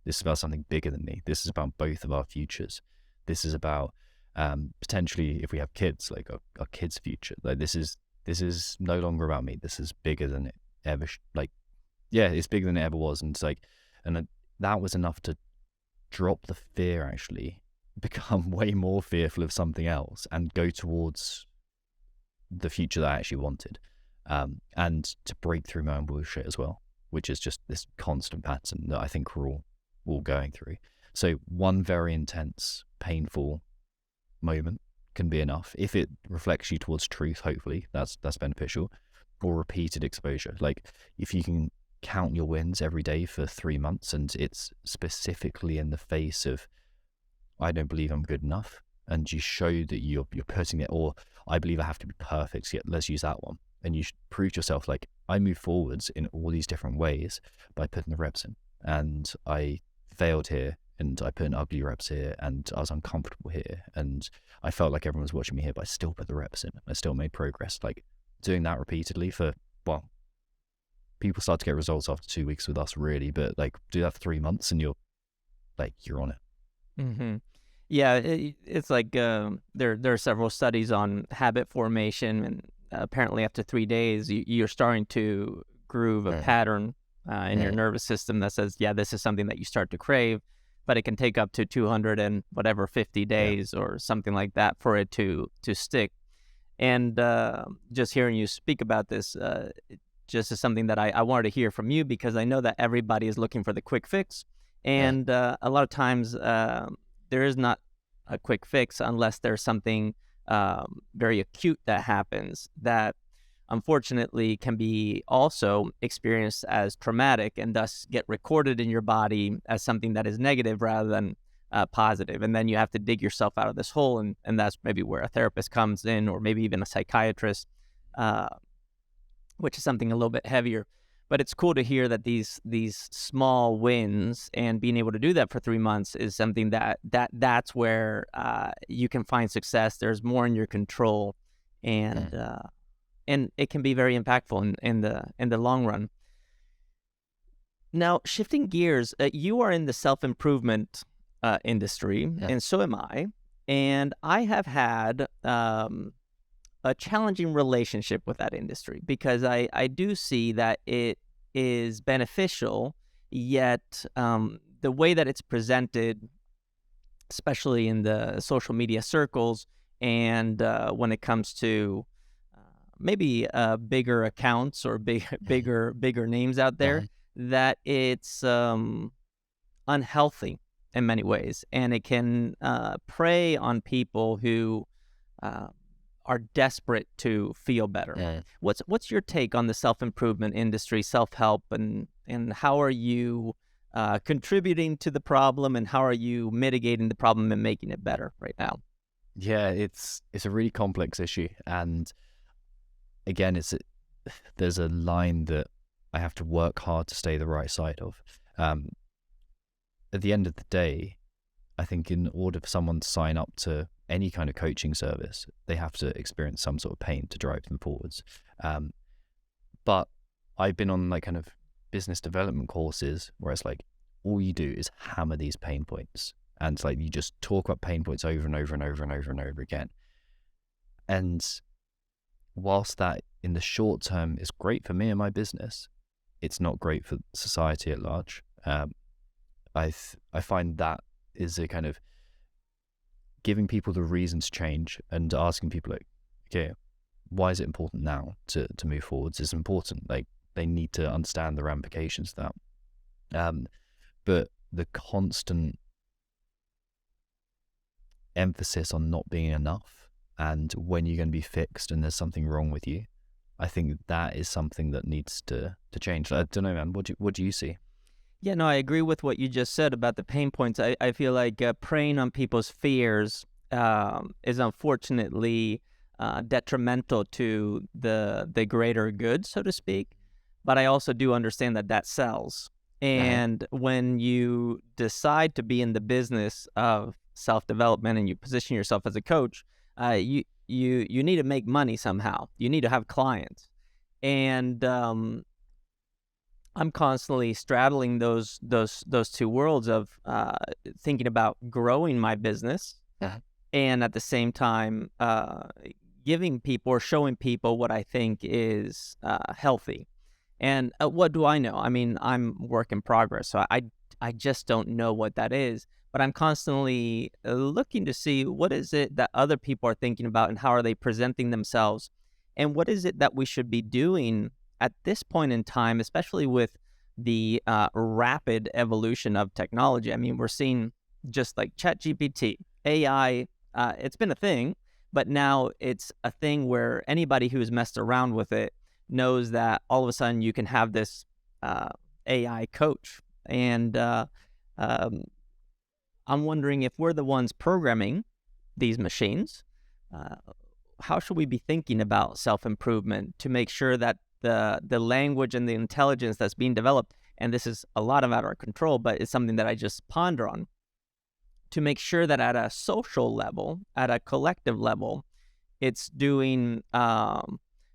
This is about something bigger than me. This is about both of our futures. This is about potentially, if we have kids, like, our kids' future. Like, this is no longer about me. This is bigger than it ever. It's bigger than it ever was. And it's like, that was enough to drop the fear, actually, become way more fearful of something else, and go towards the future that I actually wanted, and to break through my own bullshit as well, which is just this constant pattern that I think we're all going through. So one very intense, painful moment can be enough. If it reflects you towards truth, hopefully that's beneficial. Or repeated exposure. Like, if you can count your wins every day for 3 months, and it's specifically in the face of, I don't believe I'm good enough, and you show that you're putting it, or I believe I have to be perfect, so let's use that one, and you prove to yourself, like, I move forwards in all these different ways by putting the reps in, and I failed here and I put in ugly reps here, and I was uncomfortable here, and I felt like everyone was watching me here, but I still put the reps in. I still made progress. Like doing that repeatedly for, well, people start to get results after 2 weeks with us, really, but like do that for 3 months and you're on it. Mm-hmm. Yeah, it's like there are several studies on habit formation, and apparently after 3 days, you're starting to groove a pattern in your nervous system that says, yeah, this is something that you start to crave, but it can take up to 250 days or something like that for it to stick. And just hearing you speak about this just is something that I wanted to hear from you, because I know that everybody is looking for the quick fix. And a lot of times there is not a quick fix unless there's something very acute that happens that unfortunately can be also experienced as traumatic, and thus get recorded in your body as something that is negative rather than positive. And then you have to dig yourself out of this hole, and that's maybe where a therapist comes in, or maybe even a psychiatrist, which is something a little bit heavier. But it's cool to hear that these small wins and being able to do that for 3 months is something that's where you can find success. There's more in your control, and it can be very impactful in the long run. Now, shifting gears, you are in the self-improvement industry, and so am I. And I have had a challenging relationship with that industry, because I do see that it is beneficial, yet the way that it's presented, especially in the social media circles, and when it comes to maybe bigger accounts or bigger names out there, that it's unhealthy in many ways, and it can prey on people who are desperate to feel better. What's your take on the self-improvement industry, self-help, and how are you contributing to the problem, and how are you mitigating the problem and making it better right now? Yeah, it's a really complex issue, and again, there's a line that I have to work hard to stay the right side of. At the end of the day, I think in order for someone to sign up to any kind of coaching service, they have to experience some sort of pain to drive them forwards. But I've been on like kind of business development courses where it's like all you do is hammer these pain points, and it's like you just talk about pain points over and over and over and over and over again. And whilst that in the short term is great for me and my business, it's not great for society at large. I find that is a kind of giving people the reason to change and asking people like, okay, why is it important now to move forwards? It's important. Like they need to understand the ramifications of that. But the constant emphasis on not being enough, and when you're going to be fixed and there's something wrong with you, I think that is something that needs to change. I don't know, man. What do you see? Yeah, no, I agree with what you just said about the pain points. I feel like preying on people's fears is unfortunately detrimental to the greater good, so to speak. But I also do understand that sells. And when you decide to be in the business of self-development and you position yourself as a coach, you need to make money somehow. You need to have clients. And I'm constantly straddling those two worlds of thinking about growing my business, and at the same time giving people or showing people what I think is healthy. And what do I know? I mean, I'm work in progress, so I just don't know what that is. But I'm constantly looking to see what is it that other people are thinking about, and how are they presenting themselves, and what is it that we should be doing at this point in time, especially with the rapid evolution of technology. I mean, we're seeing just like ChatGPT, AI, it's been a thing, but now it's a thing where anybody who's messed around with it knows that all of a sudden you can have this AI coach. And I'm wondering, if we're the ones programming these machines, how should we be thinking about self-improvement to make sure that the language and the intelligence that's being developed, and this is a lot of out of our control, but it's something that I just ponder on, to make sure that at a social level, at a collective level, it's doing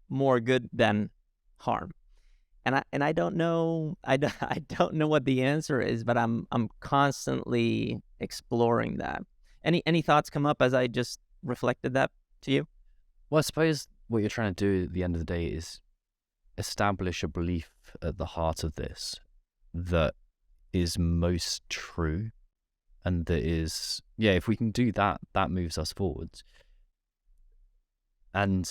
more good than harm. And I don't know I don't know what the answer is, but I'm constantly exploring that. Any thoughts come up as I just reflected that to you? Well, I suppose what you're trying to do at the end of the day is establish a belief at the heart of this that is most true, and that is, yeah, if we can do that, that moves us forwards. And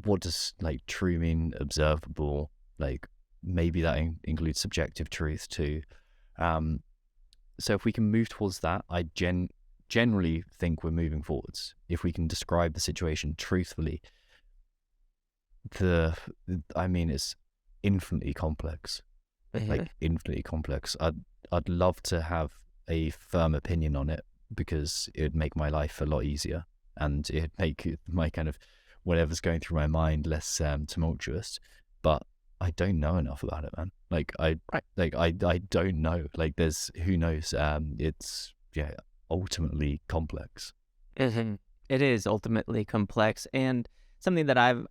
what does like true mean? Observable, like maybe that includes subjective truth too. So if we can move towards that, I generally think we're moving forwards. If we can describe the situation truthfully, it's infinitely complex, like infinitely complex. I'd love to have a firm opinion on it, because it would make my life a lot easier, and it'd make my kind of whatever's going through my mind less tumultuous. But I don't know enough about it, man. I don't know. Like, there's, who knows? It's ultimately complex. Mm-hmm. It is ultimately complex, and something that I've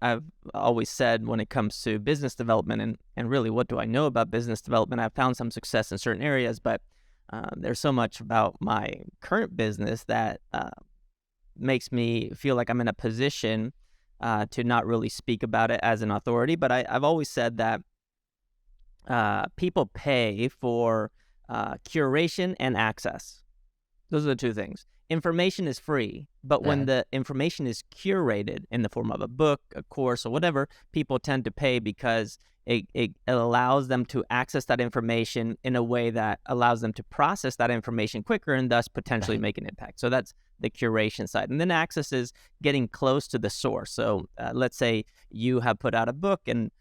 always said when it comes to business development, and really, what do I know about business development? I've found some success in certain areas, but there's so much about my current business that makes me feel like I'm in a position to not really speak about it as an authority. But I've always said that people pay for curation and access. Those are the two things. Information is free, but when the information is curated in the form of a book, a course, or whatever, people tend to pay because it allows them to access that information in a way that allows them to process that information quicker and thus potentially make an impact. So that's the curation side. And then access is getting close to the source. So let's say you have put out a book and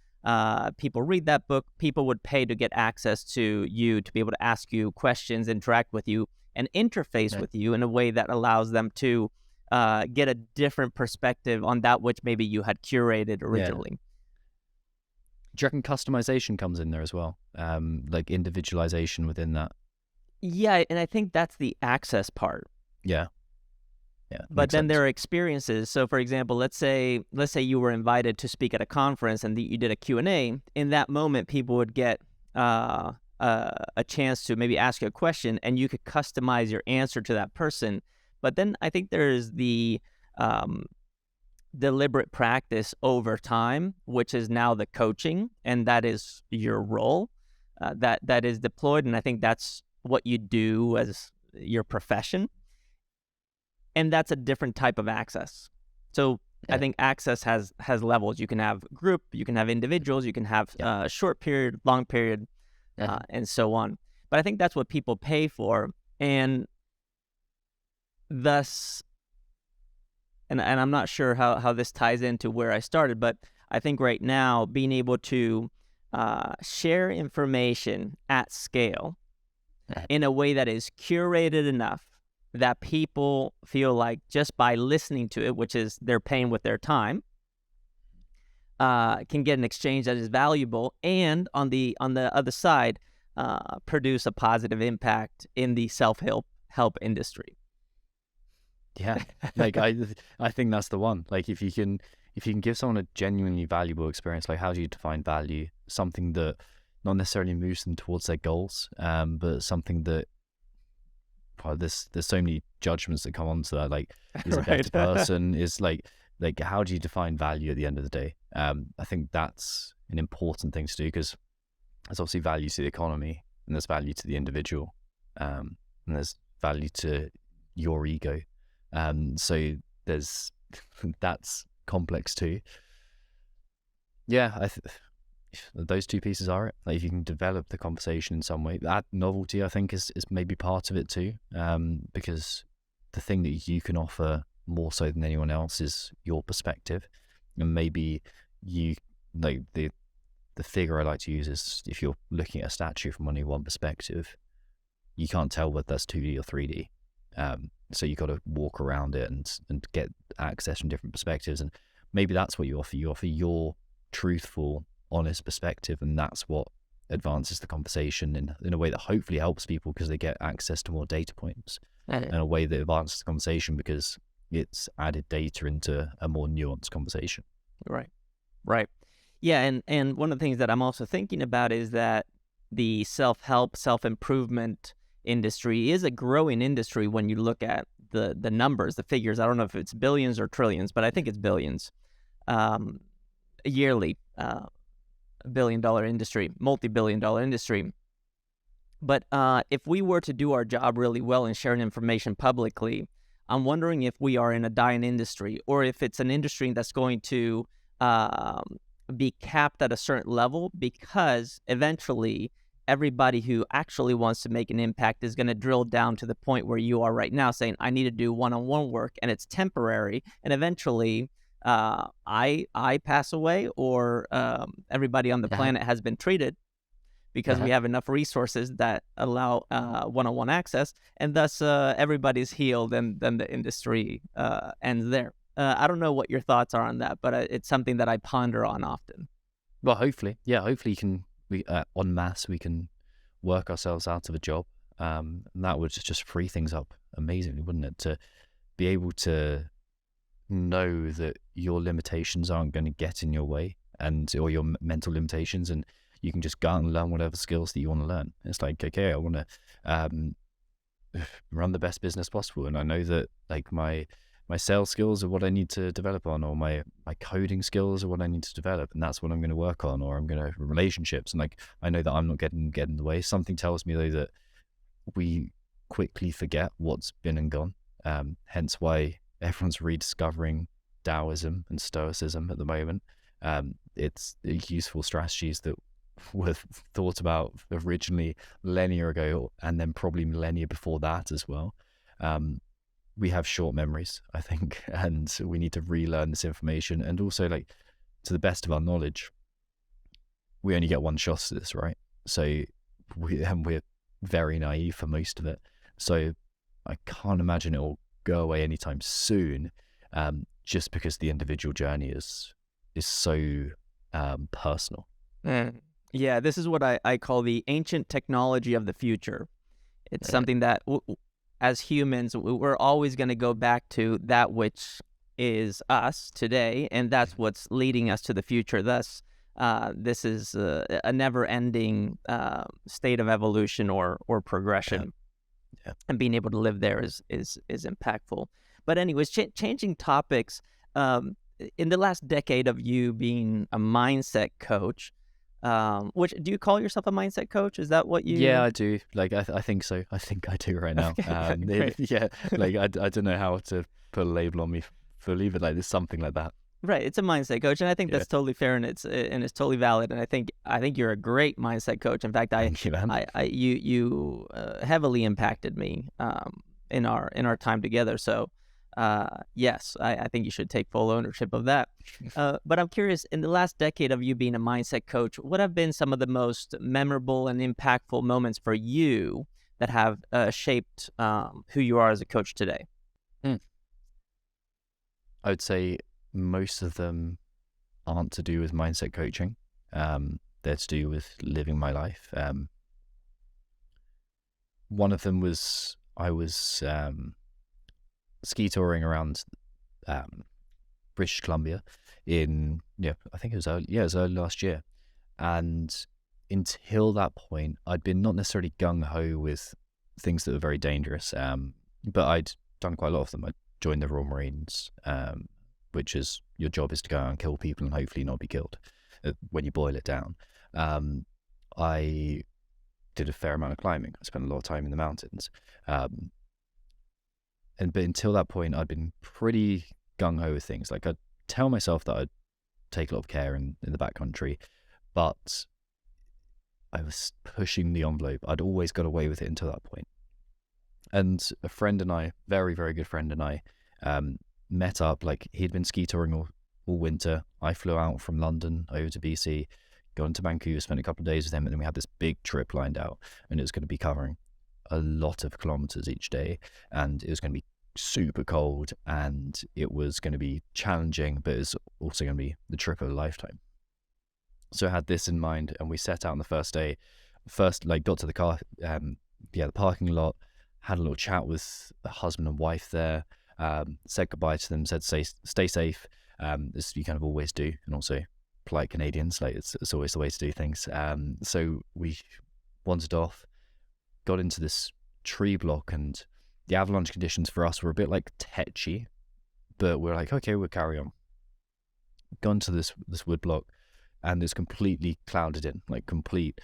people read that book. People would pay to get access to you, to be able to ask you questions, interact with you, and interface with you in a way that allows them to get a different perspective on that which maybe you had curated originally. Do you reckon customization comes in there as well? Like individualization within that? Yeah, and I think that's the access part. Yeah. But then there are experiences. So for example, let's say you were invited to speak at a conference and you did a Q&A. In that moment, people would get a chance to maybe ask you a question, and you could customize your answer to that person. But then I think there's the deliberate practice over time, which is now the coaching, and that is your role that is deployed. And I think that's what you do as your profession. And that's a different type of access. So I think access has levels. You can have group, you can have individuals, you can have short period, long period, and so on. But I think that's what people pay for. And thus, and I'm not sure how this ties into where I started, but I think right now being able to share information at scale in a way that is curated enough that people feel like just by listening to it, which is they're paying with their time, can get an exchange that is valuable, and on the other side, produce a positive impact in the self-help industry. Yeah, like I think that's the one. Like if you can give someone a genuinely valuable experience, like how do you define value? Something that not necessarily moves them towards their goals, but something that, there's so many judgments that come onto that. Like, is a better person? Is like how do you define value at the end of the day? I think that's an important thing to do, because there's obviously value to the economy, and there's value to the individual, and there's value to your ego. So there's that's complex too. Yeah, those two pieces are it. Like if you can develop the conversation in some way, that novelty I think is maybe part of it too. Because the thing that you can offer more so than anyone else is your perspective, and maybe you like the figure I like to use is if you're looking at a statue from only one perspective, you can't tell whether that's 2D or 3D. So you got to walk around it and get access from different perspectives, and maybe that's what you offer. You offer your truthful, honest perspective, and that's what advances the conversation in a way that hopefully helps people because they get access to more data points. in a way that advances the conversation because it's added data into a more nuanced conversation. Right. Right. Yeah, and one of the things that I'm also thinking about is that the self-help, self-improvement industry is a growing industry when you look at the numbers, the figures. I don't know if it's billions or trillions, but I think it's billions. Yearly, billion-dollar industry, multi-billion-dollar industry. But if we were to do our job really well in sharing information publicly, I'm wondering if we are in a dying industry or if it's an industry that's going to be capped at a certain level because eventually everybody who actually wants to make an impact is going to drill down to the point where you are right now saying, I need to do one-on-one work and it's temporary. And eventually I pass away or everybody on the planet has been treated because we have enough resources that allow one-on-one access, and thus everybody's healed, and then the industry ends there. I don't know what your thoughts are on that, but it's something that I ponder on often. Well, hopefully we en masse we can work ourselves out of a job, and that would just free things up amazingly, wouldn't it? To be able to know that your limitations aren't going to get in your way, or your mental limitations, and you can just go out and learn whatever skills that you want to learn. It's like, okay, I want to run the best business possible, and I know that like my sales skills are what I need to develop on, or my coding skills are what I need to develop, and that's what I'm going to work on, or I'm going to relationships, and like I know that I'm not getting in the way. Something tells me though that we quickly forget what's been and gone. Hence why everyone's rediscovering Taoism and Stoicism at the moment. It's useful strategies that were thought about originally millennia ago, and then probably millennia before that as well. We have short memories, I think, and we need to relearn this information. And also, like, to the best of our knowledge, we only get one shot at this, right? So we're very naive for most of it. So I can't imagine it will go away anytime soon, just because the individual journey is so personal. Yeah, this is what I call the ancient technology of the future. It's something that as humans, we're always going to go back to that which is us today, and that's what's leading us to the future. Thus, this is a never-ending state of evolution or progression. Yeah. And being able to live there is impactful. But anyways, changing topics, in the last decade of you being a mindset coach, which do you call yourself a mindset coach? Is that what you? Yeah, I do. Like, I think so. I think I do right now. Yeah, like I don't know how to put a label on me fully, but like there's something like that. Right, it's a mindset coach, and I think that's totally fair, and it's totally valid. And I think you're a great mindset coach. In fact, Thank you, man. you heavily impacted me in our time together. So yes, I think you should take full ownership of that. But I'm curious, in the last decade of you being a mindset coach, what have been some of the most memorable and impactful moments for you that have shaped who you are as a coach today? I would say most of them aren't to do with mindset coaching. They're to do with living my life. One of them was I was ski touring around British Columbia I think it was early last year, and until that point I'd been not necessarily gung-ho with things that were very dangerous, but I'd done quite a lot of them. I joined the Royal Marines, which is your job is to go out and kill people and hopefully not be killed, when you boil it down. I did a fair amount of climbing. I spent a lot of time in the mountains, but until that point I'd been pretty gung-ho with things. Like, I'd tell myself that I'd take a lot of care in the backcountry, but I was pushing the envelope. I'd always got away with it until that point. And a friend and I, very, very good friend and I, met up. Like, he'd been ski touring all winter. I flew out from London over to BC, got into Vancouver, spent a couple of days with him, and then we had this big trip lined out, and it was going to be covering a lot of kilometers each day, and it was going to be super cold, and it was going to be challenging, but it's also going to be the trip of a lifetime. So I had this in mind, and we set out on the first day. Got to the car, the parking lot, had a little chat with the husband and wife there, said goodbye to them, said stay safe, as you kind of always do, and also polite Canadians, like it's always the way to do things. So we wandered off, got into this tree block, and the avalanche conditions for us were a bit like tetchy, but we're like, okay, we'll carry on. Gone to this wood block, and it's completely clouded in, like complete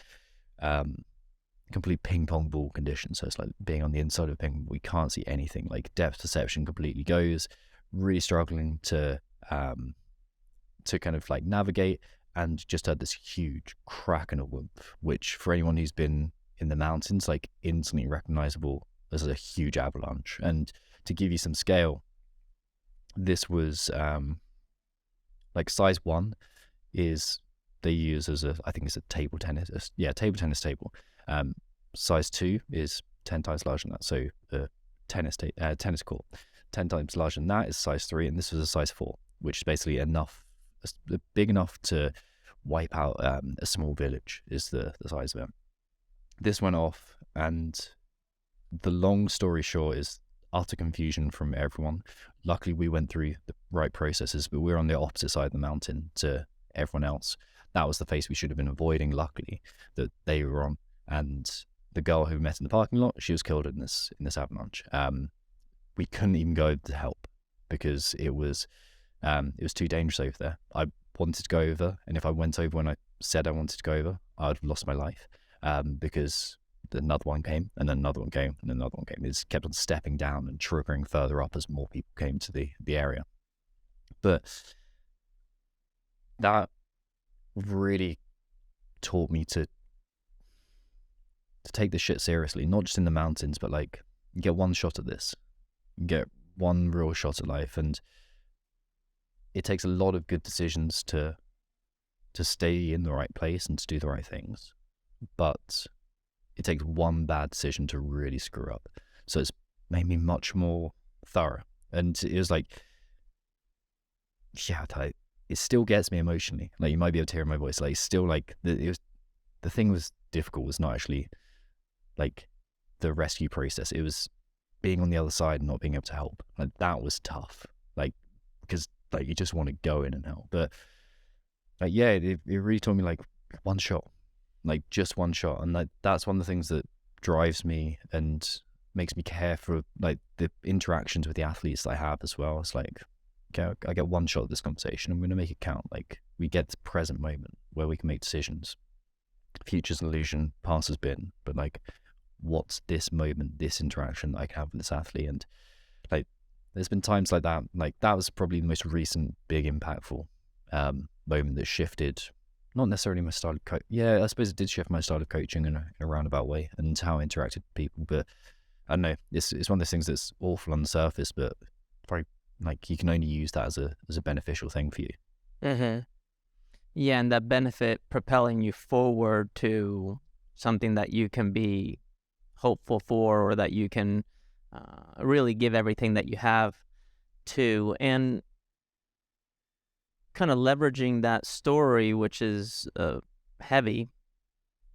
ping pong ball conditions. So it's like being on the inside of a ping. We can't see anything. Like depth perception completely goes. Really struggling to kind of like navigate, and just had this huge crack and a whoop, which for anyone who's been in the mountains, like instantly recognizable as a huge avalanche. And to give you some scale, this was like size 1 is they use as I think it's a table tennis table. Size 2 is 10 times larger than that, so the tennis court 10 times larger than that is size 3, and this was a size 4, which is basically big enough to wipe out a small village is the size of it. This went off, and the long story short is utter confusion from everyone. Luckily, we went through the right processes, but we're on the opposite side of the mountain to everyone else. That was the face we should have been avoiding, luckily, that they were on. And the girl who we met in the parking lot, she was killed in this avalanche. We couldn't even go over to help because it was too dangerous over there. I wanted to go over, and if I went over when I said I wanted to go over, I would have lost my life, because another one came, and then another one came, and another one came. It just kept on stepping down and triggering further up as more people came to the area. But that really taught me to take this shit seriously, not just in the mountains, but like you get one shot at this, you get one real shot at life, and it takes a lot of good decisions to stay in the right place and to do the right things, but it takes one bad decision to really screw up. So it's made me much more thorough, and it was like, yeah, it still gets me emotionally. Like you might be able to hear my voice. Like still, like the thing was difficult. Was not actually like the rescue process. It was being on the other side and not being able to help. Like that was tough. Like because like you just want to go in and help, but like yeah, it really taught me like one shot, like just one shot, and like that's one of the things that drives me and makes me care for like the interactions with the athletes that I have as well. It's like, okay, I get one shot at this conversation. I'm going to make it count. Like we get the present moment where we can make decisions. Future's an illusion, past has been, but like what's this moment, this interaction that I can have with this athlete? And like there's been times like that. Like that was probably the most recent big impactful moment that shifted, not necessarily my style of coach. Yeah, I suppose it did shift my style of coaching in a roundabout way and how I interacted with people. But I don't know, it's one of those things that's awful on the surface, but probably like you can only use that as a beneficial thing for you. Mm-hmm. Yeah, and that benefit propelling you forward to something that you can be hopeful for, or that you can really give everything that you have to, and kind of leveraging that story, which is heavy,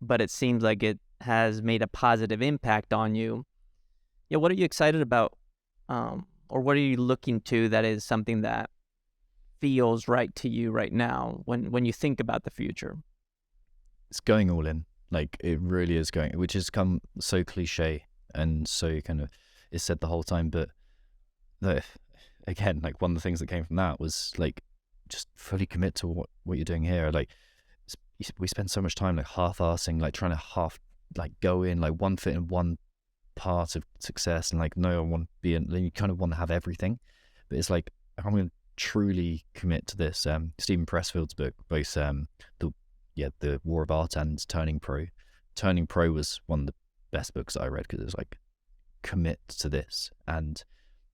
but it seems like it has made a positive impact on you. Yeah, what are you excited about, or what are you looking to that is something that feels right to you right now when you think about the future? It's going all in. Like it really is going, which has come so cliche and so kind of is said the whole time. But again, like one of the things that came from that was like just fully commit to what you're doing here. Like we spend so much time like half-assing, like trying to go in like one foot in one part of success, and like no, I want to be in. You kind of want to have everything, but it's like I'm going to truly commit to this. Stephen Pressfield's book, both the War of Art and Turning Pro. Turning Pro was one of the best books that I read because it was like commit to this, and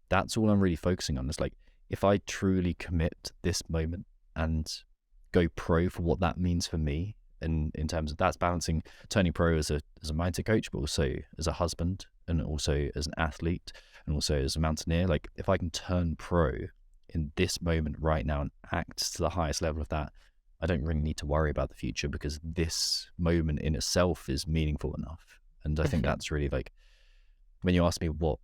that's all I'm really focusing on. It's like if I truly commit to this moment and go pro for what that means for me, and in terms of that's balancing turning pro as a mindset coach, but also as a husband, and also as an athlete, and also as a mountaineer. Like if I can turn pro in this moment right now and act to the highest level of that, I don't really need to worry about the future because this moment in itself is meaningful enough. And I think that's really like when you asked me what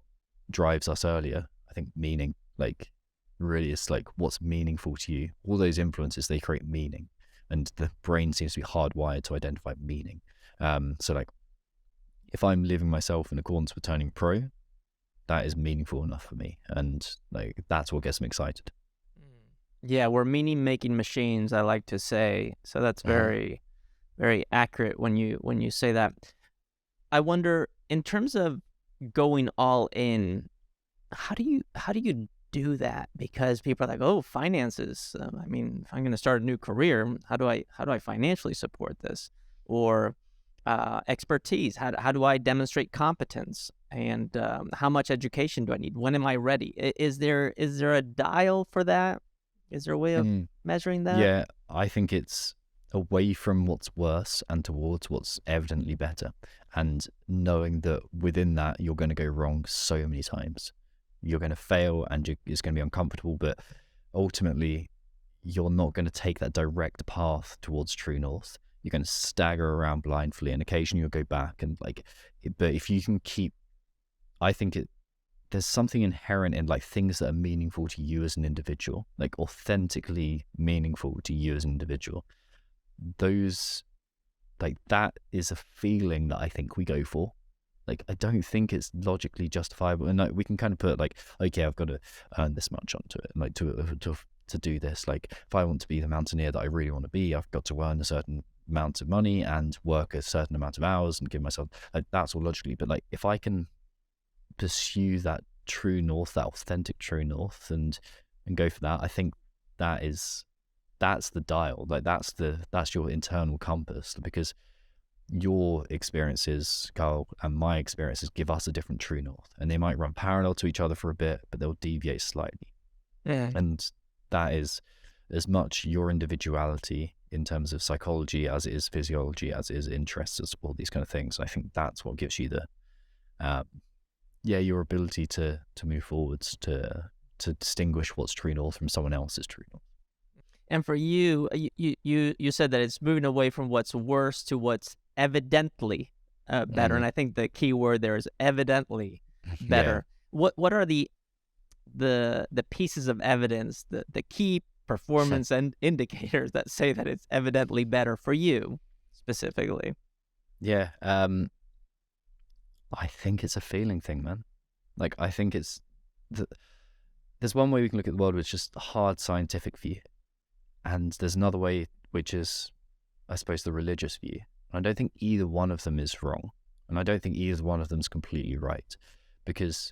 drives us earlier, I think meaning, like, really it's like what's meaningful to you. All those influences, they create meaning, and the brain seems to be hardwired to identify meaning. So like if I'm living myself in accordance with turning pro, that is meaningful enough for me, and like that's what gets me excited. Yeah, we're meaning making machines, I like to say. So that's very, very accurate when you say that. I wonder, in terms of going all in, how do you do that? Because people are like, oh, finances. I mean, if I'm going to start a new career, how do I financially support this? Or expertise. How do I demonstrate competence? And how much education do I need? When am I ready? Is there a dial for that? Is there a way of measuring that? Yeah, I think it's away from what's worse and towards what's evidently better, and knowing that within that you're going to go wrong so many times. You're going to fail, and it's going to be uncomfortable, but ultimately you're not going to take that direct path towards true north. You're going to stagger around blindly, and occasionally you'll go back, and like, but if you can keep, I think there's something inherent in like things that are meaningful to you as an individual, like authentically meaningful to you as an individual. Those, like, that is a feeling that I think we go for. Like, I don't think it's logically justifiable, and like, we can kind of put like, okay, I've got to earn this much onto it, like to do this. Like, if I want to be the mountaineer that I really want to be, I've got to earn a certain amount of money and work a certain amount of hours and give myself, like, that's all logically. But like, if I can pursue that true north, that authentic true north, and go for that, I think that's the dial. Like, that's your internal compass, because your experiences, Carl, and my experiences give us a different true north, and they might run parallel to each other for a bit, but they'll deviate slightly. And that is as much your individuality in terms of psychology as it is physiology, as it is interests, as all these kind of things. I think that's what gives you the your ability to move forwards, to distinguish what's true north from someone else's true north. And for you, you said that it's moving away from what's worse to what's evidently better. And I think the key word there is evidently better. Yeah. What are the pieces of evidence, the key performance and indicators that say that it's evidently better for you specifically? Yeah. I think it's a feeling thing, man. Like, I think it's there's one way we can look at the world, which is just a hard scientific view, and there's another way, which is, I suppose, the religious view. I don't think either one of them is wrong, and I don't think either one of them is completely right, because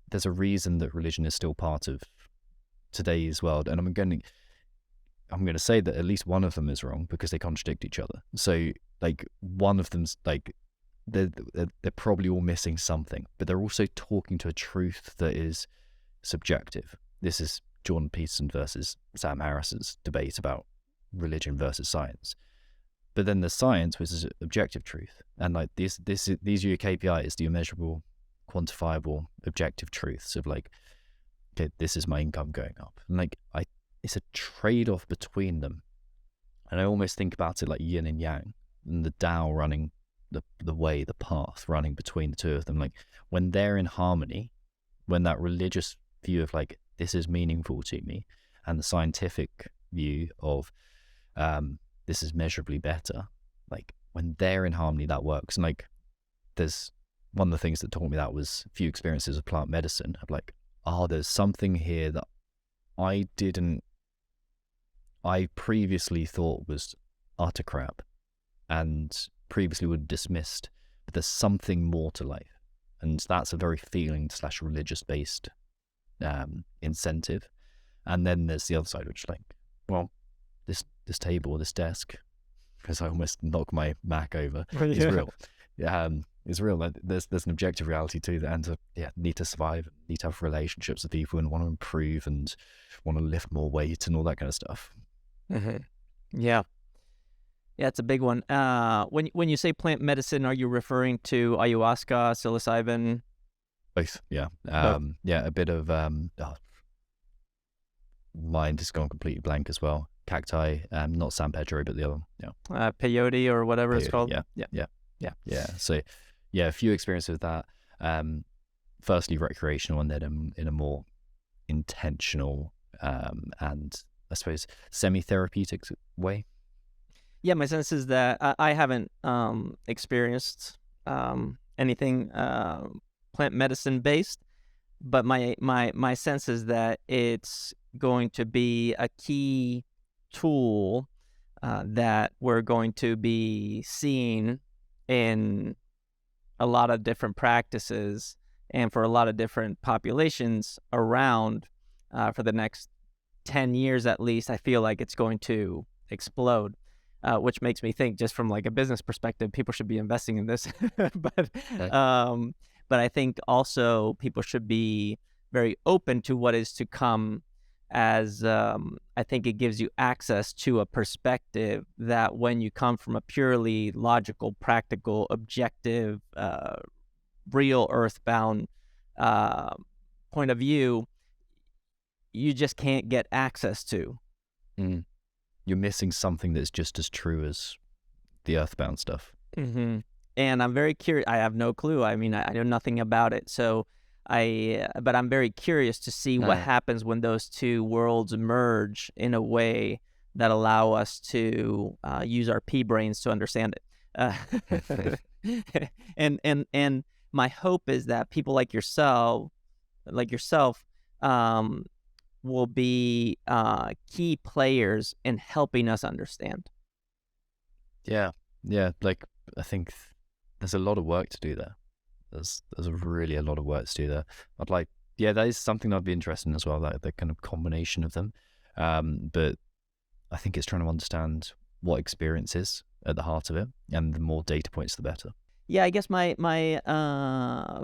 there's a reason that religion is still part of today's world, and I'm going to say that at least one of them is wrong, because they contradict each other. So, like, one of them's like, they're probably all missing something, but they're also talking to a truth that is subjective. This is Jordan Peterson versus Sam Harris's debate about religion versus science. But then there's science, which is objective truth, and like these are your KPIs, the measurable, quantifiable, objective truths of like, okay, this is my income going up, and like it's a trade-off between them. And I almost think about it like yin and yang, and the Tao running the way, the path running between the two of them. Like, when they're in harmony, when that religious view of like, this is meaningful to me, and the scientific view of this is measurably better, like, when they're in harmony, that works. And like, there's one of the things that taught me that was a few experiences of plant medicine, of like, there's something here that I previously thought was utter crap, and previously would have dismissed, but there's something more to life. And that's a very feeling/religious based incentive. And then there's the other side, which is like, well, this table, this desk, because I almost knocked my Mac over, is real. It's real. Like, there's an objective reality to that, and need to survive, need to have relationships with people, and want to improve, and want to lift more weight, and all that kind of stuff. Yeah, it's a big one. When you say plant medicine, are you referring to ayahuasca, psilocybin? Both, yeah. A bit of mind has gone completely blank as well. Cacti, not San Pedro, but the other one. Yeah. Peyote or whatever it's called. Yeah. So, a few experiences with that. firstly recreational, and then in a more intentional and I suppose semi-therapeutic way. Yeah, my sense is that I haven't experienced anything plant medicine based, but my sense is that it's going to be a key tool that we're going to be seeing in a lot of different practices and for a lot of different populations around for the next 10 years at least. I feel like it's going to explode, which makes me think, just from like a business perspective, people should be investing in this. but Okay. but I think also people should be very open to what is to come, as I think it gives you access to a perspective that when you come from a purely logical, practical, objective, real earthbound point of view, you just can't get access to. Mm. You're missing something that's just as true as the earthbound stuff. Mm-hmm. And I'm very curious. I have no clue. I mean, I know nothing about it. So but I'm very curious to see what happens when those two worlds merge in a way that allow us to use our pea brains to understand it. And my hope is that people like yourself, will be key players in helping us understand. Yeah. Like, I think there's a lot of work to do there. There's really a lot of work to do there. That is something I'd be interested in as well, that the kind of combination of them. But I think it's trying to understand what experience is at the heart of it, and the more data points, the better. Yeah, I guess my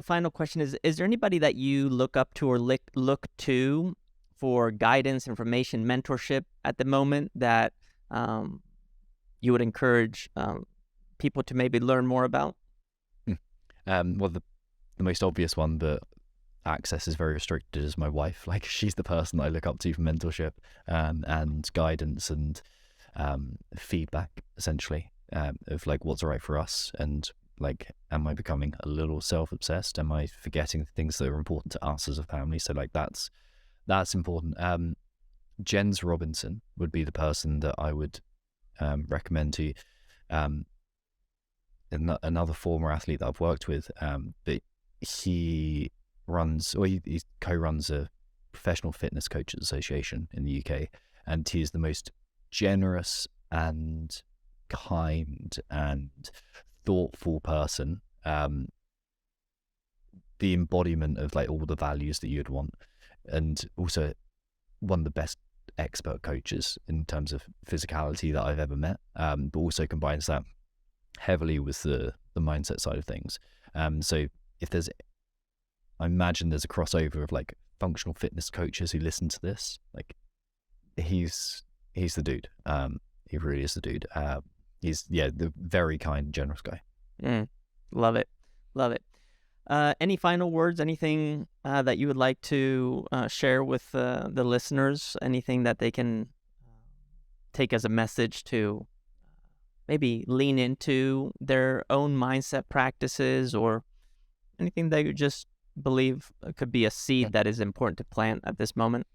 final question is there anybody that you look up to or look to for guidance, information, mentorship at the moment that you would encourage people to maybe learn more about? Well, the most obvious one, but access is very restricted, is my wife. Like, she's the person that I look up to for mentorship and guidance and feedback, essentially, of like what's right for us. And like, am I becoming a little self-obsessed? Am I forgetting the things that are important to us as a family? So like, that's important. Jens Robinson would be the person that I would recommend to you. Another former athlete that I've worked with, but he co-runs a professional fitness coaches association in the UK, and he is the most generous and kind and thoughtful person, the embodiment of like all the values that you'd want, and also one of the best expert coaches in terms of physicality that I've ever met, but also combines that heavily with the mindset side of things. So I imagine there's a crossover of like functional fitness coaches who listen to this. Like, he's the dude. He really is the dude. He's the very kind, generous guy. Love it. Any final words? Anything that you would like to share with the listeners? Anything that they can take as a message to maybe lean into their own mindset practices, or anything that you just believe could be a seed that is important to plant at this moment?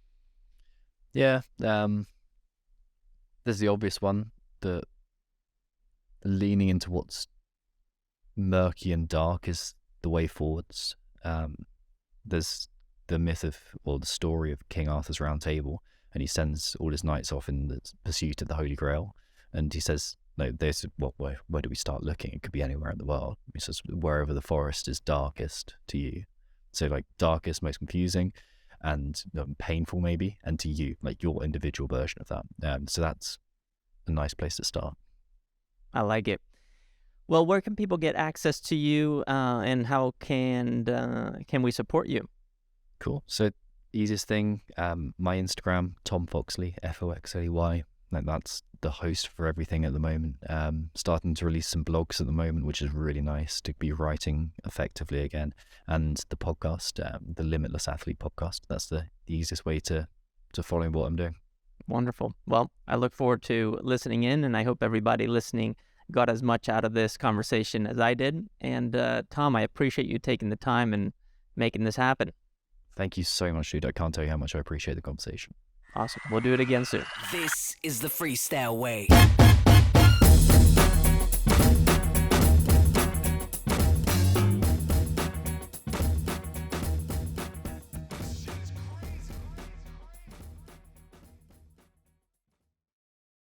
Yeah. There's the obvious one, that leaning into what's murky and dark is the way forwards. There's the myth or the story of King Arthur's Round Table, and he sends all his knights off in the pursuit of the Holy Grail, and he says, no, where do we start looking? It could be anywhere in the world. He says, wherever the forest is darkest to you. So like, darkest, most confusing, and painful maybe, and to you, like your individual version of that. So that's a nice place to start. I like it. Well, where can people get access to you, and how can we support you? Cool. So easiest thing, my Instagram, Tom Foxley, Foxley. Like, that's the host for everything at the moment. Starting to release some blogs at the moment, which is really nice to be writing effectively again. And the podcast, the Limitless Athlete podcast, that's the easiest way to follow what I'm doing. Wonderful. Well, I look forward to listening in, and I hope everybody listening got as much out of this conversation as I did. And Tom, I appreciate you taking the time and making this happen. Thank you so much, dude. I can't tell you how much I appreciate the conversation. Awesome. We'll do it again soon. This is the freestyle way.